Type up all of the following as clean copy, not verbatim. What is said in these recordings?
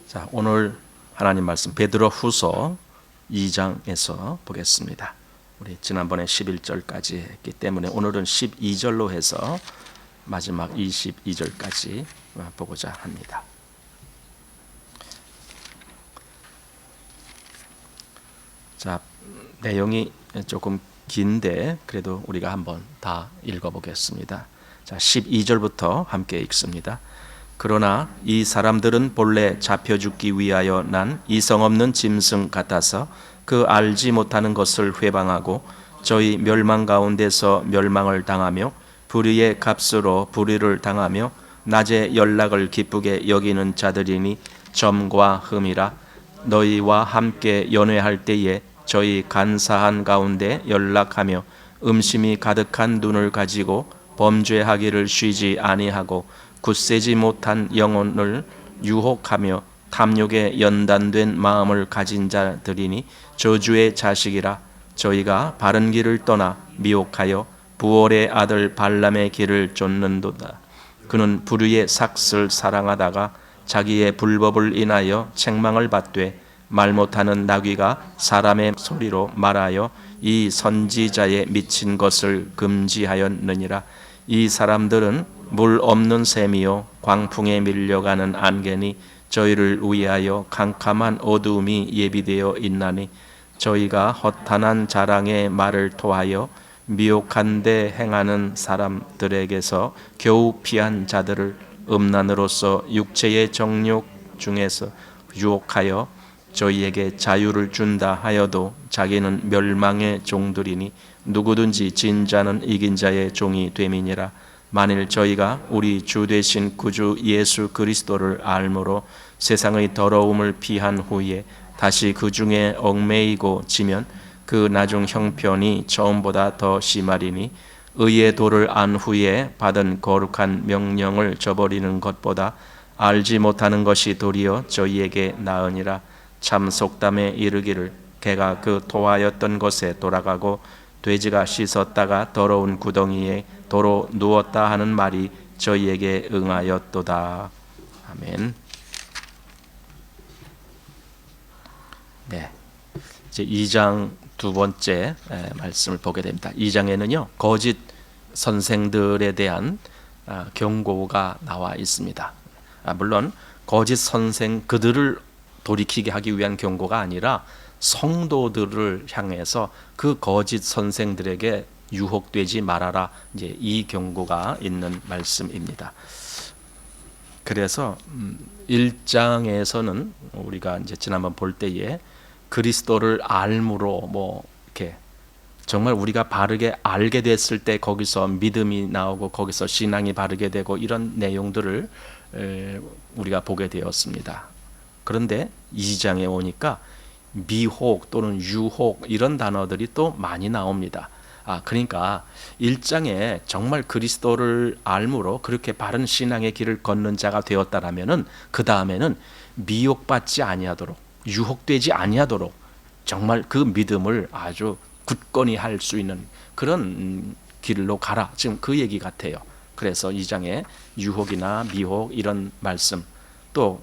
자, 오늘 하나님 말씀 베드로 후서 2장에서 보겠습니다. 우리 지난번에 11절까지 했기 때문에 오늘은 12절로 해서 마지막 22절까지 보고자 합니다. 자, 내용이 조금 긴데 그래도 우리가 한번 다 읽어보겠습니다. 자, 12절부터 함께 읽습니다. 그러나 이 사람들은 본래 잡혀 죽기 위하여 난 이성 없는 짐승 같아서 그 알지 못하는 것을 회방하고 저희 멸망 가운데서 멸망을 당하며 불의의 값으로 불의를 당하며 낮에 연락을 기쁘게 여기는 자들이니 점과 흠이라. 너희와 함께 연회할 때에 저희 간사한 가운데 연락하며 음심이 가득한 눈을 가지고 범죄하기를 쉬지 아니하고 굳세지 못한 영혼을 유혹하며 탐욕에 연단된 마음을 가진 자들이니 저주의 자식이라. 저희가 바른 길을 떠나 미혹하여 부올의 아들 발람의 길을 쫓는도다. 그는 불의의 삭슬 사랑하다가 자기의 불법을 인하여 책망을 받되 말 못하는 나귀가 사람의 소리로 말하여 이 선지자의 미친 것을 금지하였느니라. 이 사람들은 물 없는 샘이요 광풍에 밀려가는 안개니 저희를 위하여 캄캄한 어두움이 예비되어 있나니 저희가 허탄한 자랑의 말을 토하여 미혹한 데 행하는 사람들에게서 겨우 피한 자들을 음란으로서 육체의 정욕 중에서 유혹하여 저희에게 자유를 준다 하여도 자기는 멸망의 종들이니 누구든지 진 자는 이긴 자의 종이 됨이니라. 만일 저희가 우리 주 되신 구주 예수 그리스도를 알므로 세상의 더러움을 피한 후에 다시 그 중에 얽매이고 지면 그 나중 형편이 처음보다 더 심하리니 의의 도를 안 후에 받은 거룩한 명령을 저버리는 것보다 알지 못하는 것이 도리어 저희에게 나으니라. 참 속담에 이르기를 개가 그 토하였던 곳에 돌아가고 돼지가 씻었다가 더러운 구덩이에 도로 누웠다 하는 말이 저희에게 응하였도다. 아멘. 네, 이제 2장 두 번째 말씀을 보게 됩니다. 2장에는요 거짓 선생들에 대한 경고가 나와 있습니다. 물론 거짓 선생 그들을 돌이키게 하기 위한 경고가 아니라 성도들을 향해서 그 거짓 선생들에게 유혹되지 말아라. 이제 이 경고가 있는 말씀입니다. 그래서 1장에서는 우리가 이제 지난번 볼 때에 그리스도를 알므로 이렇게 정말 우리가 바르게 알게 됐을 때 거기서 믿음이 나오고 거기서 신앙이 바르게 되고 이런 내용들을 우리가 보게 되었습니다. 그런데 2장에 오니까 미혹 또는 유혹 이런 단어들이 또 많이 나옵니다. 그러니까 1장에 정말 그리스도를 알므로 그렇게 바른 신앙의 길을 걷는 자가 되었다라면은 그 다음에는 미혹받지 아니하도록 유혹되지 아니하도록 정말 그 믿음을 아주 굳건히 할 수 있는 그런 길로 가라. 지금 그 얘기 같아요. 그래서 2장에 유혹이나 미혹 이런 말씀 또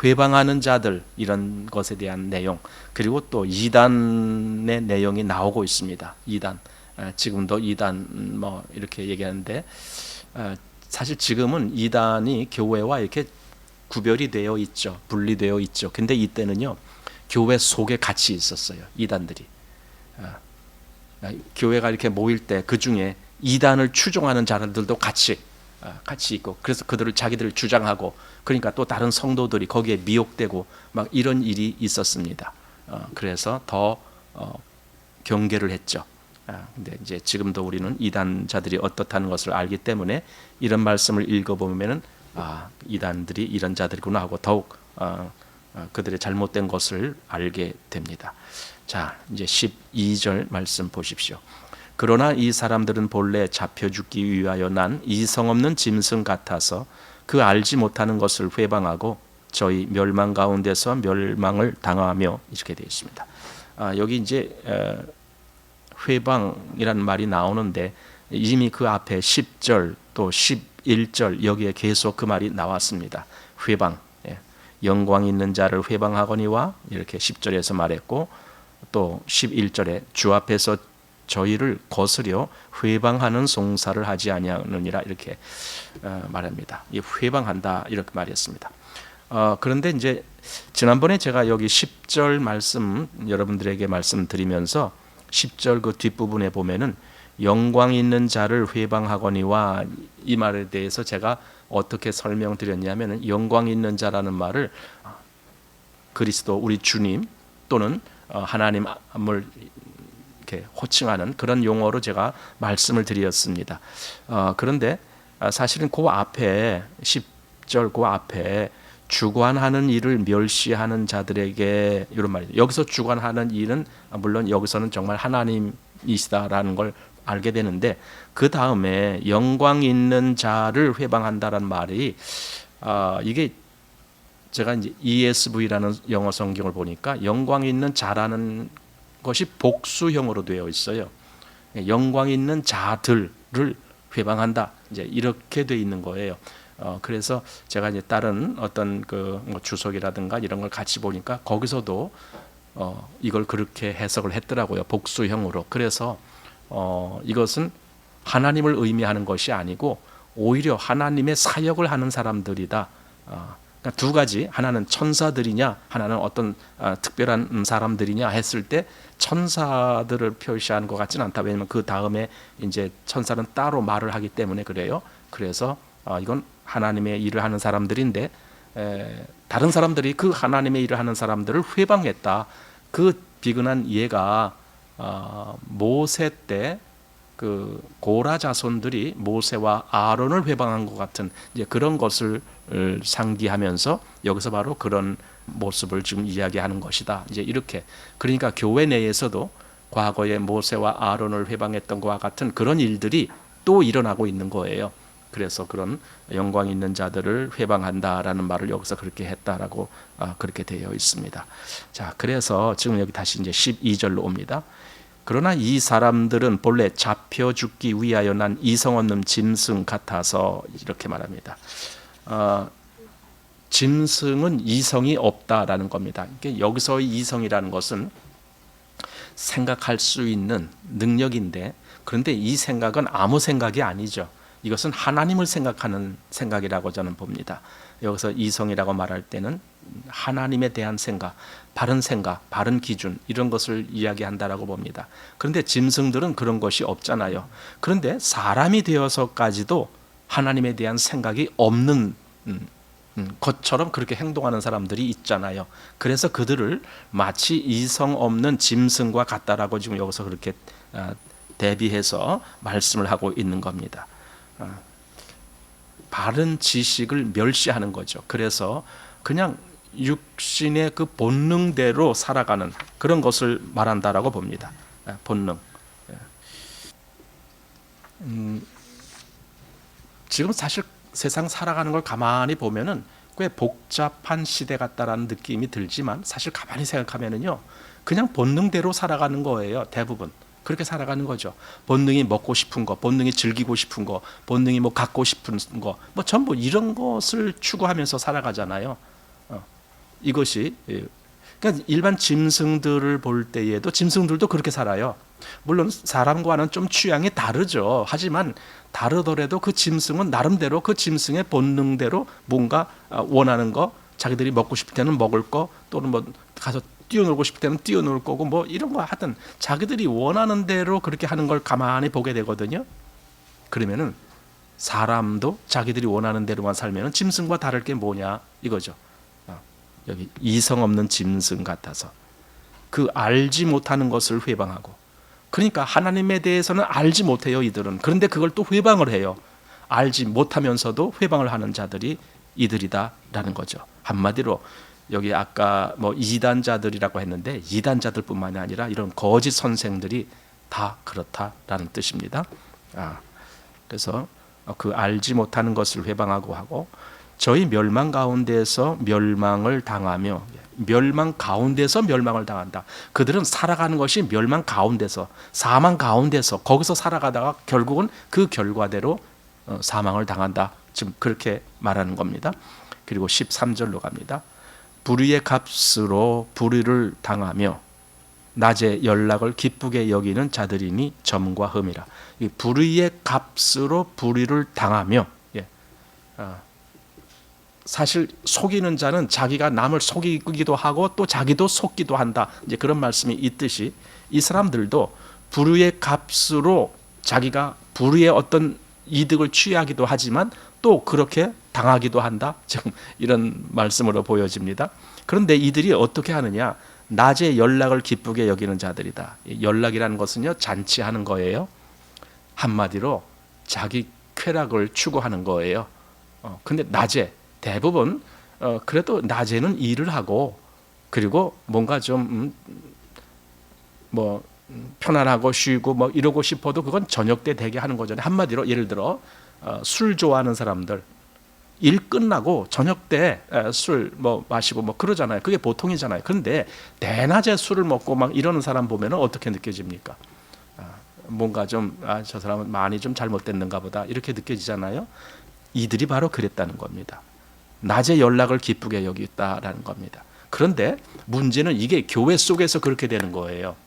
회방하는 자들 이런 것에 대한 내용 그리고 또 이단의 내용이 나오고 있습니다. 이단 지금도 이단 이렇게 얘기하는데 사실 지금은 이단이 교회와 이렇게 구별이 되어 있죠. 분리되어 있죠. 근데 이때는요 교회 속에 같이 있었어요. 이단들이 교회가 이렇게 모일 때 그 중에 이단을 추종하는 자들도 같이 있고 그래서 그들을 자기들을 주장하고 그러니까 또 다른 성도들이 거기에 미혹되고 막 이런 일이 있었습니다. 그래서 더 경계를 했죠. 근데 이제 지금도 우리는 이단자들이 어떻다는 것을 알기 때문에 이런 말씀을 읽어보면은 이단들이 이런 자들이구나 하고 더욱 그들의 잘못된 것을 알게 됩니다. 자, 이제 12절 말씀 보십시오. 그러나 이 사람들은 본래 잡혀 죽기 위하여 난 이성 없는 짐승 같아서 그 알지 못하는 것을 회방하고 저희 멸망 가운데서 멸망을 당하며 이렇게 되어 있습니다. 여기 이제 회방이라는 말이 나오는데 이미 그 앞에 10절 또 11절 여기에 계속 그 말이 나왔습니다. 회방. 영광 있는 자를 회방하거니와 이렇게 10절에서 말했고, 또 11절에 주 앞에서 저희를 거스려 회방하는 송사를 하지 아니하느니라 이렇게 말합니다. 이 회방한다 이렇게 말했습니다. 그런데 이제 지난번에 제가 여기 10절 말씀 여러분들에게 말씀드리면서 10절 그 뒷부분에 보면은 영광 있는 자를 회방하거니와 이 말에 대해서 제가 어떻게 설명드렸냐면은 영광 있는 자라는 말을 그리스도 우리 주님 또는 하나님을 이렇게 호칭하는 그런 용어로 제가 말씀을 드렸습니다. 그런데 사실은 그 앞에 10절 그 앞에 주관하는 일을 멸시하는 자들에게 이런 말이죠. 여기서 주관하는 일은 물론 여기서는 정말 하나님이시다라는 걸 알게 되는데, 그 다음에 영광 있는 자를 회방한다라는 말이 이게 제가 이제 ESV라는 영어 성경을 보니까 영광 있는 자라는 것이 복수형으로 되어 있어요. 영광 있는 자들을 회방한다 이제 이렇게 돼 있는 거예요. 그래서 제가 이제 다른 어떤 그 뭐 주석이라든가 이런 걸 같이 보니까 거기서도 이걸 그렇게 해석을 했더라고요. 복수형으로. 그래서 이것은 하나님을 의미하는 것이 아니고 오히려 하나님의 사역을 하는 사람들이다. 그러니까 두 가지, 하나는 천사들이냐 하나는 어떤 특별한 사람들이냐 했을 때 천사들을 표시하는 것 같지는 않다. 왜냐하면 그 다음에 이제 천사는 따로 말을 하기 때문에 그래요. 그래서 이건 하나님의 일을 하는 사람들인데 다른 사람들이 그 하나님의 일을 하는 사람들을 회방했다. 그 비근한 예가 모세 때 그 고라 자손들이 모세와 아론을 회방한 것 같은 이제 그런 것을 상기하면서 여기서 바로 그런 모습을 지금 이야기하는 것이다. 이제 이렇게, 그러니까 교회 내에서도 과거에 모세와 아론을 회방했던 것과 같은 그런 일들이 또 일어나고 있는 거예요. 그래서 그런 영광 있는 자들을 회방한다라는 말을 여기서 그렇게 했다라고 그렇게 되어 있습니다. 자, 그래서 지금 여기 다시 이제 12절로 옵니다. 그러나 이 사람들은 본래 잡혀 죽기 위하여 난 이성 없는 짐승 같아서 이렇게 말합니다. 짐승은 이성이 없다라는 겁니다. 그러니까 여기서의 이성이라는 것은 생각할 수 있는 능력인데, 그런데 이 생각은 아무 생각이 아니죠. 이것은 하나님을 생각하는 생각이라고 저는 봅니다. 여기서 이성이라고 말할 때는 하나님에 대한 생각, 바른 기준 이런 것을 이야기한다라고 봅니다. 그런데 짐승들은 그런 것이 없잖아요. 그런데 사람이 되어서까지도 하나님에 대한 생각이 없는 것처럼 그렇게 행동하는 사람들이 있잖아요. 그래서 그들을 마치 이성 없는 짐승과 같다라고 지금 여기서 그렇게 대비해서 말씀을 하고 있는 겁니다. 바른 지식을 멸시하는 거죠. 그래서 그냥 육신의 그 본능대로 살아가는 그런 것을 말한다라고 봅니다. 본능. 지금 사실 세상 살아가는 걸 가만히 보면은 꽤 복잡한 시대 같다라는 느낌이 들지만 사실 가만히 생각하면은요, 그냥 본능대로 살아가는 거예요. 대부분 그렇게 살아가는 거죠. 본능이 먹고 싶은 거, 본능이 즐기고 싶은 거, 본능이 뭐 갖고 싶은 거, 뭐 전부 이런 것을 추구하면서 살아가잖아요. 이것이 그러니까 일반 짐승들을 볼 때에도 짐승들도 그렇게 살아요. 물론 사람과는 좀 취향이 다르죠. 하지만 다르더라도 그 짐승은 나름대로 그 짐승의 본능대로 뭔가 원하는 거, 자기들이 먹고 싶을 때는 먹을 거, 또는 뭐 가서 뛰어놀고 싶을 때는 뛰어놀 거고, 뭐 이런 거 하든 자기들이 원하는 대로 그렇게 하는 걸 가만히 보게 되거든요. 그러면은 사람도 자기들이 원하는 대로만 살면은 짐승과 다를 게 뭐냐 이거죠. 여기 이성 없는 짐승 같아서 그 알지 못하는 것을 회방하고, 그러니까 하나님에 대해서는 알지 못해요 이들은. 그런데 그걸 또 회방을 해요. 알지 못하면서도 회방을 하는 자들이 이들이다라는 거죠. 한마디로 여기 아까 뭐 이단자들이라고 했는데 이단자들뿐만이 아니라 이런 거짓 선생들이 다 그렇다라는 뜻입니다. 그래서 그 알지 못하는 것을 회방하고 하고, 저희 멸망 가운데서 멸망을 당하며, 멸망 가운데서 멸망을 당한다. 그들은 살아가는 것이 멸망 가운데서, 사망 가운데서 거기서 살아가다가 결국은 그 결과대로 사망을 당한다. 지금 그렇게 말하는 겁니다. 그리고 13절로 갑니다. 불의의 값으로 불의를 당하며 낮에 연락을 기쁘게 여기는 자들이니 점과 흠이라. 이 불의의 값으로 불의를 당하며, 사실 속이는 자는 자기가 남을 속이기도 하고 또 자기도 속기도 한다. 이제 그런 말씀이 있듯이 이 사람들도 불의의 값으로 자기가 불의의 어떤 이득을 취하기도 하지만 또 그렇게 당하기도 한다. 지금 이런 말씀으로 보여집니다. 그런데 이들이 어떻게 하느냐? 낮에 연락을 기쁘게 여기는 자들이다. 연락이라는 것은요, 잔치하는 거예요. 한마디로 자기 쾌락을 추구하는 거예요. 근데 낮에 대부분 그래도 낮에는 일을 하고 그리고 뭔가 좀 편안하고 쉬고 뭐 이러고 싶어도 그건 저녁 때 되게 하는 거잖아요. 한마디로 예를 들어 술 좋아하는 사람들 일 끝나고 저녁 때 술 마시고 그러잖아요. 그게 보통이잖아요. 그런데 대낮에 술을 먹고 막 이러는 사람 보면 어떻게 느껴집니까? 뭔가 좀 저 사람은 많이 좀 잘못됐는가 보다 이렇게 느껴지잖아요. 이들이 바로 그랬다는 겁니다. 낮에 연락을 기쁘게 여겼다라는 겁니다. 그런데 문제는 이게 교회 속에서 그렇게 되는 거예요.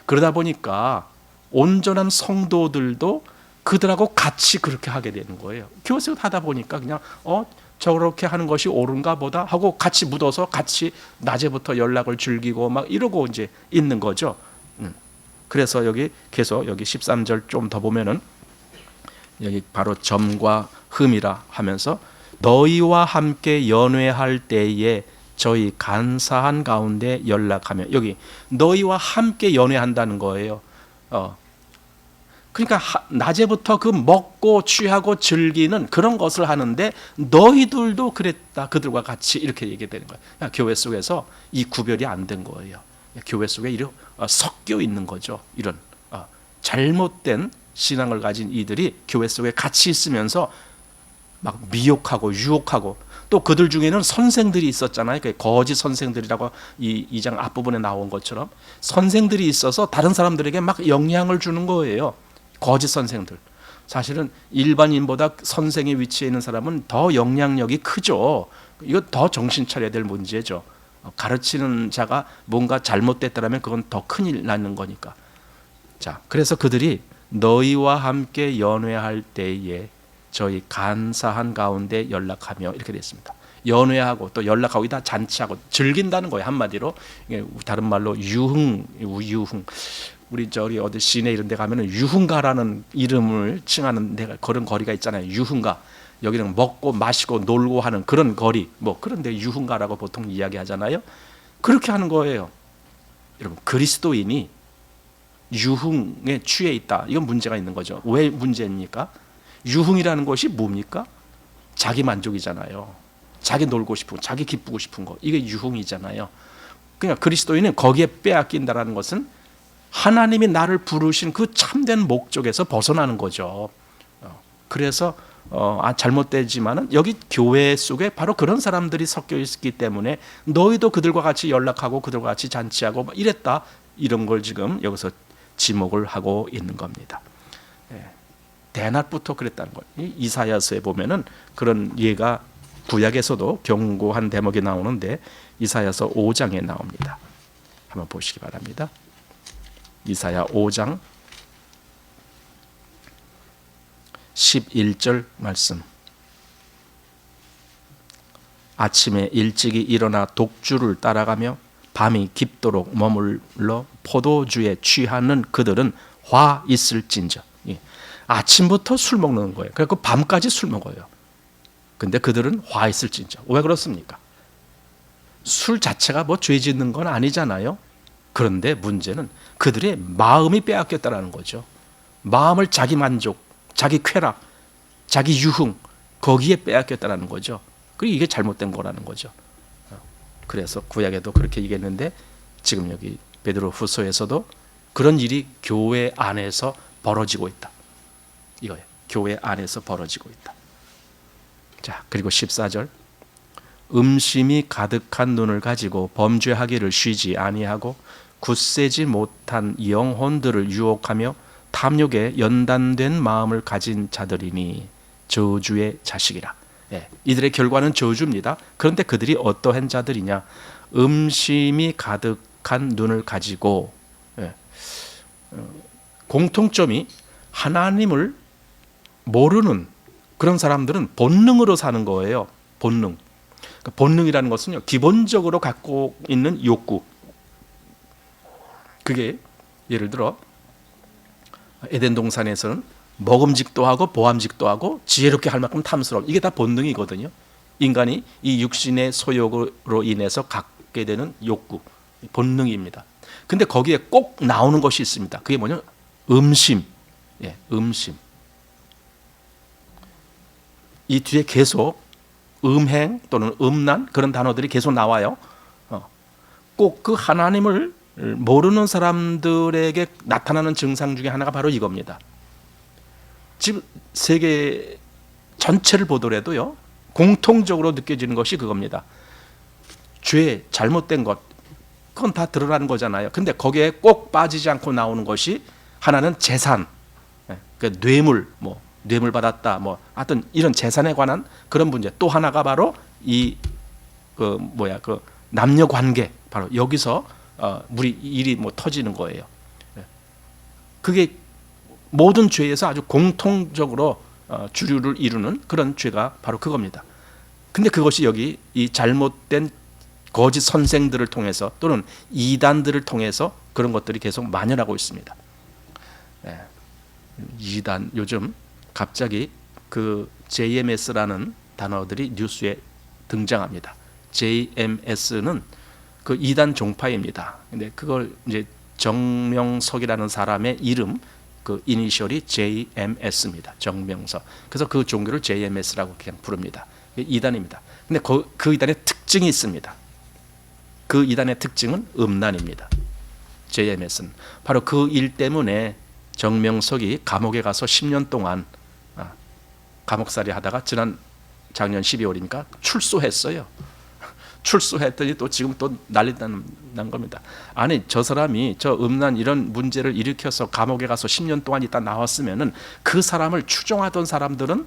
그러다 보니까 온전한 성도들도 그들하고 같이 그렇게 하게 되는 거예요. 교회 속에서 하다 보니까 그냥 저렇게 하는 것이 옳은가 보다 하고 같이 묻어서 같이 낮에부터 연락을 즐기고 막 이러고 이제 있는 거죠. 그래서 여기 계속 여기 13절 좀 더 보면은 여기 바로 점과 흠이라 하면서 너희와 함께 연회할 때에 저희 간사한 가운데 연락하며, 여기 너희와 함께 연회한다는 거예요. 그러니까 낮에부터 그 먹고 취하고 즐기는 그런 것을 하는데 너희들도 그랬다. 그들과 같이 이렇게 얘기되는 거예요. 교회 속에서 이 구별이 안 된 거예요. 교회 속에 이렇게 섞여 있는 거죠. 이런 잘못된 신앙을 가진 이들이 교회 속에 같이 있으면서 막 미혹하고 유혹하고, 또 그들 중에는 선생들이 있었잖아요. 거짓 선생들이라고 이 2장 앞부분에 나온 것처럼 선생들이 있어서 다른 사람들에게 막 영향을 주는 거예요. 거짓 선생들. 사실은 일반인보다 선생의 위치에 있는 사람은 더 영향력이 크죠. 이거 더 정신 차려야 될 문제죠. 가르치는 자가 뭔가 잘못됐다면 그건 더 큰일 나는 거니까. 자, 그래서 그들이 너희와 함께 연회할 때에 저희 간사한 가운데 연락하며 이렇게 됐습니다. 연회하고 또 연락하고 이다 잔치하고 즐긴다는 거예요. 한마디로 다른 말로 유흥. 우리 저기 어디 시내 이런 데 가면은 유흥가라는 이름을 칭하는 데가 그런 거리가 있잖아요. 유흥가. 여기는 먹고 마시고 놀고 하는 그런 거리. 그런데 유흥가라고 보통 이야기하잖아요. 그렇게 하는 거예요. 여러분, 그리스도인이 유흥에 취해 있다. 이건 문제가 있는 거죠. 왜 문제입니까? 유흥이라는 것이 뭡니까? 자기 만족이잖아요. 자기 놀고 싶은 거, 자기 기쁘고 싶은 거. 이게 유흥이잖아요. 그러니까 그리스도인은 거기에 빼앗긴다라는 것은 하나님이 나를 부르신 그 참된 목적에서 벗어나는 거죠. 그래서 잘못되지만은 여기 교회 속에 바로 그런 사람들이 섞여 있기 때문에 너희도 그들과 같이 연락하고 그들과 같이 잔치하고 이랬다. 이런 걸 지금 여기서 지목을 하고 있는 겁니다. 대낮부터 그랬다는 거예요. 이사야서에 보면은 그런 예가 구약에서도 경고한 대목이 나오는데 이사야서 5장에 나옵니다. 한번 보시기 바랍니다. 이사야 5장 11절 말씀. 아침에 일찍이 일어나 독주를 따라가며 밤이 깊도록 머물러 포도주에 취하는 그들은 화 있을진저. 아침부터 술 먹는 거예요. 그래서 밤까지 술 먹어요. 근데 그들은 화 있을진저. 왜 그렇습니까? 술 자체가 죄 짓는 건 아니잖아요. 그런데 문제는 그들의 마음이 빼앗겼다는 거죠. 마음을 자기 만족, 자기 쾌락, 자기 유흥 거기에 빼앗겼다는 거죠. 그리고 이게 잘못된 거라는 거죠. 그래서 구약에도 그렇게 얘기했는데 지금 여기 베드로 후서에서도 그런 일이 교회 안에서 벌어지고 있다. 이거예요. 교회 안에서 벌어지고 있다. 자, 그리고 14절. 음심이 가득한 눈을 가지고 범죄하기를 쉬지 아니하고 굳세지 못한 영혼들을 유혹하며 탐욕에 연단된 마음을 가진 자들이니 저주의 자식이라. 이들의 결과는 저주입니다. 그런데 그들이 어떠한 자들이냐? 음심이 가득한 눈을 가지고, 공통점이 하나님을 모르는 그런 사람들은 본능으로 사는 거예요. 본능. 그러니까 본능이라는 것은요, 기본적으로 갖고 있는 욕구. 그게 예를 들어 에덴 동산에서는 먹음직도 하고 보암직도 하고 지혜롭게 할 만큼 탐스러움, 이게 다 본능이거든요. 인간이 이 육신의 소욕으로 인해서 갖게 되는 욕구, 본능입니다. 근데 거기에 꼭 나오는 것이 있습니다. 그게 뭐냐면 음심. 음심. 이 뒤에 계속 음행 또는 음란, 그런 단어들이 계속 나와요. 꼭 그 하나님을 모르는 사람들에게 나타나는 증상 중에 하나가 바로 이겁니다. 지금 세계 전체를 보더라도요, 공통적으로 느껴지는 것이 그겁니다. 죄, 잘못된 것, 그건 다 드러나는 거잖아요. 근데 거기에 꼭 빠지지 않고 나오는 것이, 하나는 재산, 그 뇌물, 뇌물 받았다, 하여튼 이런 재산에 관한 그런 문제. 또 하나가 바로 그 남녀 관계, 바로 여기서 일이 터지는 거예요. 그게 모든 죄에서 아주 공통적으로 주류를 이루는 그런 죄가 바로 그겁니다. 근데 그것이 여기 이 잘못된 거짓 선생들을 통해서 또는 이단들을 통해서 그런 것들이 계속 만연하고 있습니다. 이단, 요즘 갑자기 그 JMS라는 단어들이 뉴스에 등장합니다. JMS는 그 이단 종파입니다. 근데 그걸 이제 정명석이라는 사람의 이름, 그 이니셜이 JMS입니다. 정명석. 그래서 그 종교를 JMS라고 그냥 부릅니다. 이단입니다. 근데 그 이단의 특징이 있습니다. 그 이단의 특징은 음란입니다. JMS는 바로 그 일 때문에 정명석이 감옥에 가서 10년 동안 감옥살이 하다가 작년 12월이니까 출소했어요. 출소했더니 또 지금 또 난리 난 겁니다. 아니, 저 사람이 저 음란 이런 문제를 일으켜서 감옥에 가서 10년 동안 있다 나왔으면은 그 사람을 추종하던 사람들은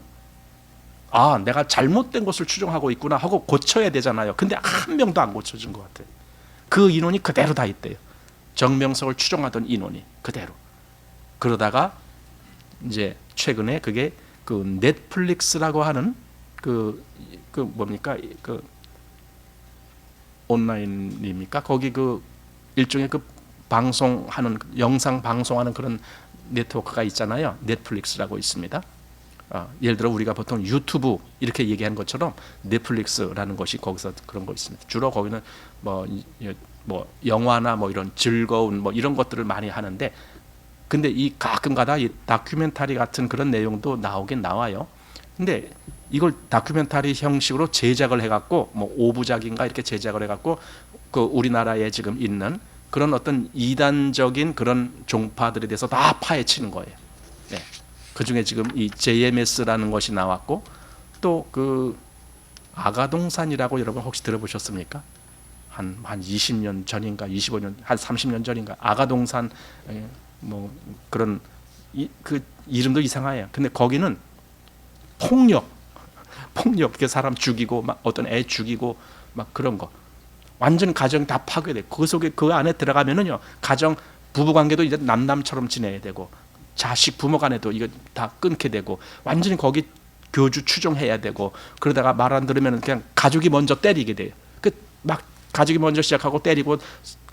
내가 잘못된 것을 추종하고 있구나 하고 고쳐야 되잖아요. 근데 한 명도 안 고쳐진 것 같아요. 그 인원이 그대로 다 있대요. 정명석을 추종하던 인원이 그대로. 그러다가 이제 최근에 그게 그 넷플릭스라고 하는 그 뭡니까, 그 온라인입니까? 거기 그 일종의 그 방송하는, 영상 방송하는 그런 네트워크가 있잖아요. 넷플릭스라고 있습니다. 예를 들어 우리가 보통 유튜브 이렇게 얘기하는 것처럼 넷플릭스라는 것이 거기서 그런 거 있습니다. 주로 거기는 뭐 영화나 이런 즐거운 이런 것들을 많이 하는데, 근데 이 가끔가다 이 다큐멘터리 같은 그런 내용도 나오긴 나와요. 근데 이걸 다큐멘터리 형식으로 제작을 해갖고 5부작인가 이렇게 제작을 해갖고 그 우리나라에 지금 있는 그런 어떤 이단적인 그런 종파들에 대해서 다 파헤치는 거예요. 그 중에 지금 이 JMS라는 것이 나왔고, 또 그 아가동산이라고 여러분 혹시 들어보셨습니까? 한 20년 전인가 25년, 한 30년 전인가, 아가동산 그런 그 이름도 이상해요. 근데 거기는 폭력, 그 사람 죽이고 어떤 애 죽이고 그런 거, 완전 가정 다 파괴돼. 그 속에 그 안에 들어가면은요, 가정 부부 관계도 이제 남남처럼 지내야 되고, 자식 부모 간에도 이거 다 끊게 되고, 완전히 거기 교주 추종해야 되고, 그러다가 말 안 들으면 그냥 가족이 먼저 때리게 돼요. 가족이 먼저 시작하고 때리고,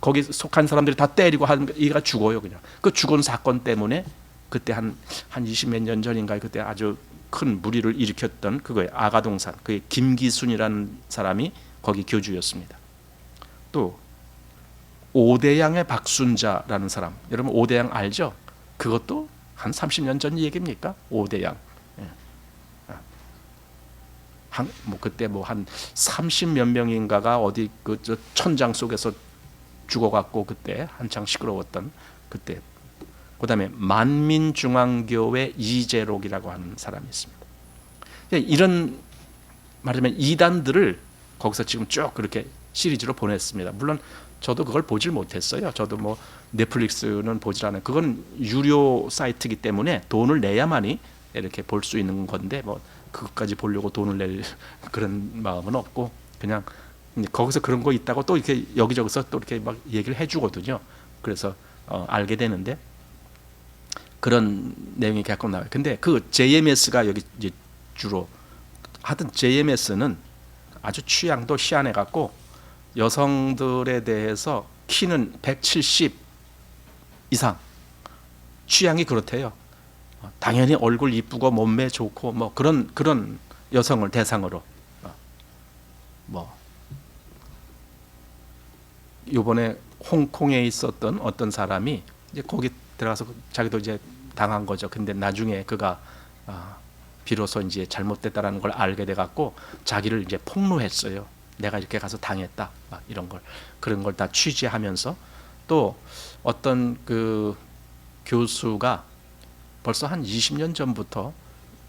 거기 속한 사람들이 다 때리고 하는, 얘가 죽어요. 그냥 그 죽은 사건 때문에 그때 한 20몇 년 전인가 그때 아주 큰 무리를 일으켰던 그거예요. 아가동산. 그게 김기순이라는 사람이 거기 교주였습니다. 또 오대양의 박순자라는 사람, 여러분 오대양 알죠? 그것도 한 30년 전 얘기입니까? 오대양. 그때 한 30몇 명인가가 어디 저 천장 속에서 죽어갖고 그때 한창 시끄러웠던 그때. 그다음에 만민중앙교회 이재록이라고 하는 사람이 있습니다. 이런 말하자면 이단들을 거기서 지금 쭉 그렇게 시리즈로 보냈습니다. 물론 저도 그걸 보질 못했어요. 저도 넷플릭스는 보질 않아요. 그건 유료 사이트이기 때문에 돈을 내야만이 이렇게 볼 수 있는 건데 그것까지 보려고 돈을 낼 그런 마음은 없고, 그냥 거기서 그런 거 있다고 또 이렇게 여기저기서 또 이렇게 막 얘기를 해주거든요. 그래서 알게 되는데 그런 내용이 가끔 나와요. 근데 그 JMS가 여기 이제 주로 하여튼 JMS는 아주 취향도 희한해 갖고 여성들에 대해서 키는 170 이상, 취향이 그렇대요. 당연히 얼굴 이쁘고 몸매 좋고 뭐 그런 여성을 대상으로 뭐 요번에 홍콩에 있었던 어떤 사람이 이제 거기 들어가서 자기도 이제 당한 거죠. 근데 나중에 그가 비로소 이제 잘못됐다라는 걸 알게 돼 갖고 자기를 이제 폭로했어요. 내가 이렇게 가서 당했다. 막 이런 걸, 그런 걸 다 취재하면서, 또 어떤 그 교수가 벌써 한 20년 전부터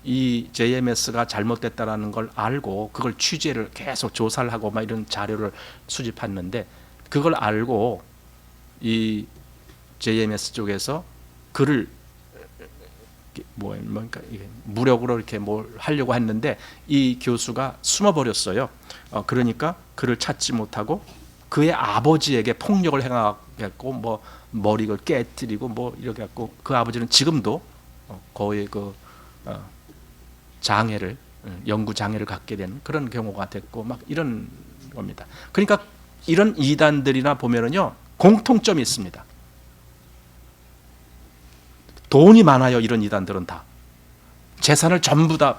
이 JMS가 잘못됐다라는 걸 알고 그걸 취재를 계속 조사를 하고 막 이런 자료를 수집했는데, 그걸 알고 이 JMS 쪽에서 그를 뭔가 무력으로 이렇게 뭘 하려고 했는데 이 교수가 숨어버렸어요. 그러니까 그를 찾지 못하고 그의 아버지에게 폭력을 행하고 뭐 머리를 깨뜨리고 뭐 이렇게 갖고, 그 아버지는 지금도 거의 그 장애를, 연구 장애를 갖게 된 그런 경우가 됐고 막 이런 겁니다. 그러니까 이런 이단들이나 보면은요 공통점이 있습니다. 돈이 많아요. 이런 이단들은 다 재산을 전부 다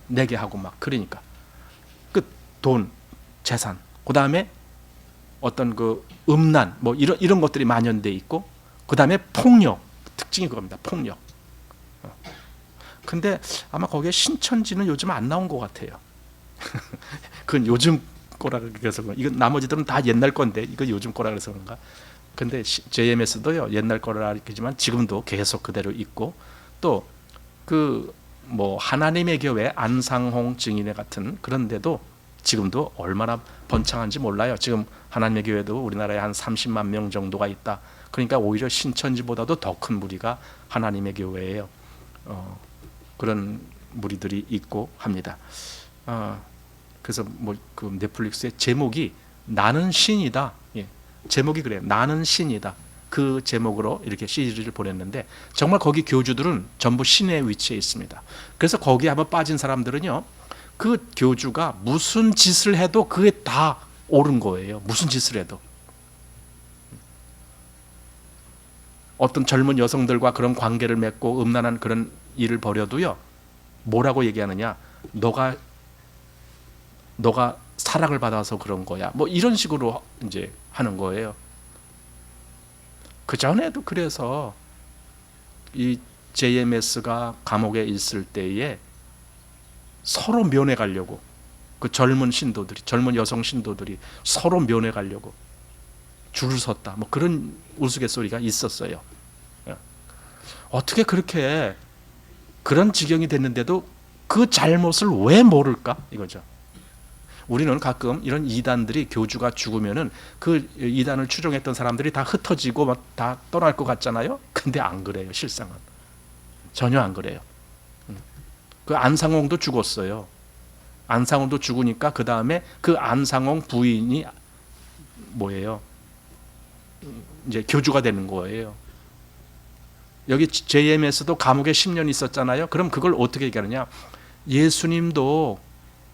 내게 하고 막, 그러니까 그 돈, 재산, 그 다음에 어떤 그 음란 뭐 이런 것들이 만연돼 있고, 그 다음에 폭력, 특징이 그겁니다. 폭력. 근데 아마 거기에 신천지는 요즘 안 나온 것 같아요. 그건 요즘 거라 그래서 이건 나머지들은 다 옛날 건데 이거 요즘 거라 그래서 그런가. 근데 JMS도요 옛날 거라 알겠지만 지금도 계속 그대로 있고, 또 그 뭐 하나님의 교회 안상홍 증인회 같은 그런 데도 지금도 얼마나 번창한지 몰라요. 지금 하나님의 교회도 우리나라에 한 30만 명 정도가 있다. 그러니까 오히려 신천지보다도 더 큰 무리가 하나님의 교회예요. 그런 무리들이 있고 합니다. 그래서 뭐 그 넷플릭스의 제목이 나는 신이다. 예, 제목이 그래요. 나는 신이다. 그 제목으로 이렇게 시리즈를 보냈는데 정말 거기 교주들은 전부 신의 위치에 있습니다. 그래서 거기에 한번 빠진 사람들은요, 그 교주가 무슨 짓을 해도 그게 다 옳은 거예요. 무슨 짓을 해도. 어떤 젊은 여성들과 그런 관계를 맺고 음란한 그런 일을 벌여도요, 뭐라고 얘기하느냐, 너가 사랑을 받아서 그런 거야, 뭐 이런 식으로 이제 하는 거예요. 그 전에도 그래서 이 JMS가 감옥에 있을 때에 서로 면회 가려고, 그 젊은 신도들이, 젊은 여성 신도들이 서로 면회 가려고 줄을 섰다, 뭐 그런 우스갯소리가 있었어요. 어떻게 그렇게 그런 지경이 됐는데도 그 잘못을 왜 모를까 이거죠. 우리는 가끔 이런 이단들이, 교주가 죽으면은 그 이단을 추종했던 사람들이 다 흩어지고 막 다 떠날 것 같잖아요. 근데 안 그래요. 실상은 전혀 안 그래요. 그 안상홍도 죽었어요. 안상홍도 죽으니까 그 다음에 그 안상홍 부인이 뭐예요? 이제 교주가 되는 거예요. 여기 JMS도 감옥에 10년 있었잖아요. 그럼 그걸 어떻게 얘기하느냐? 예수님도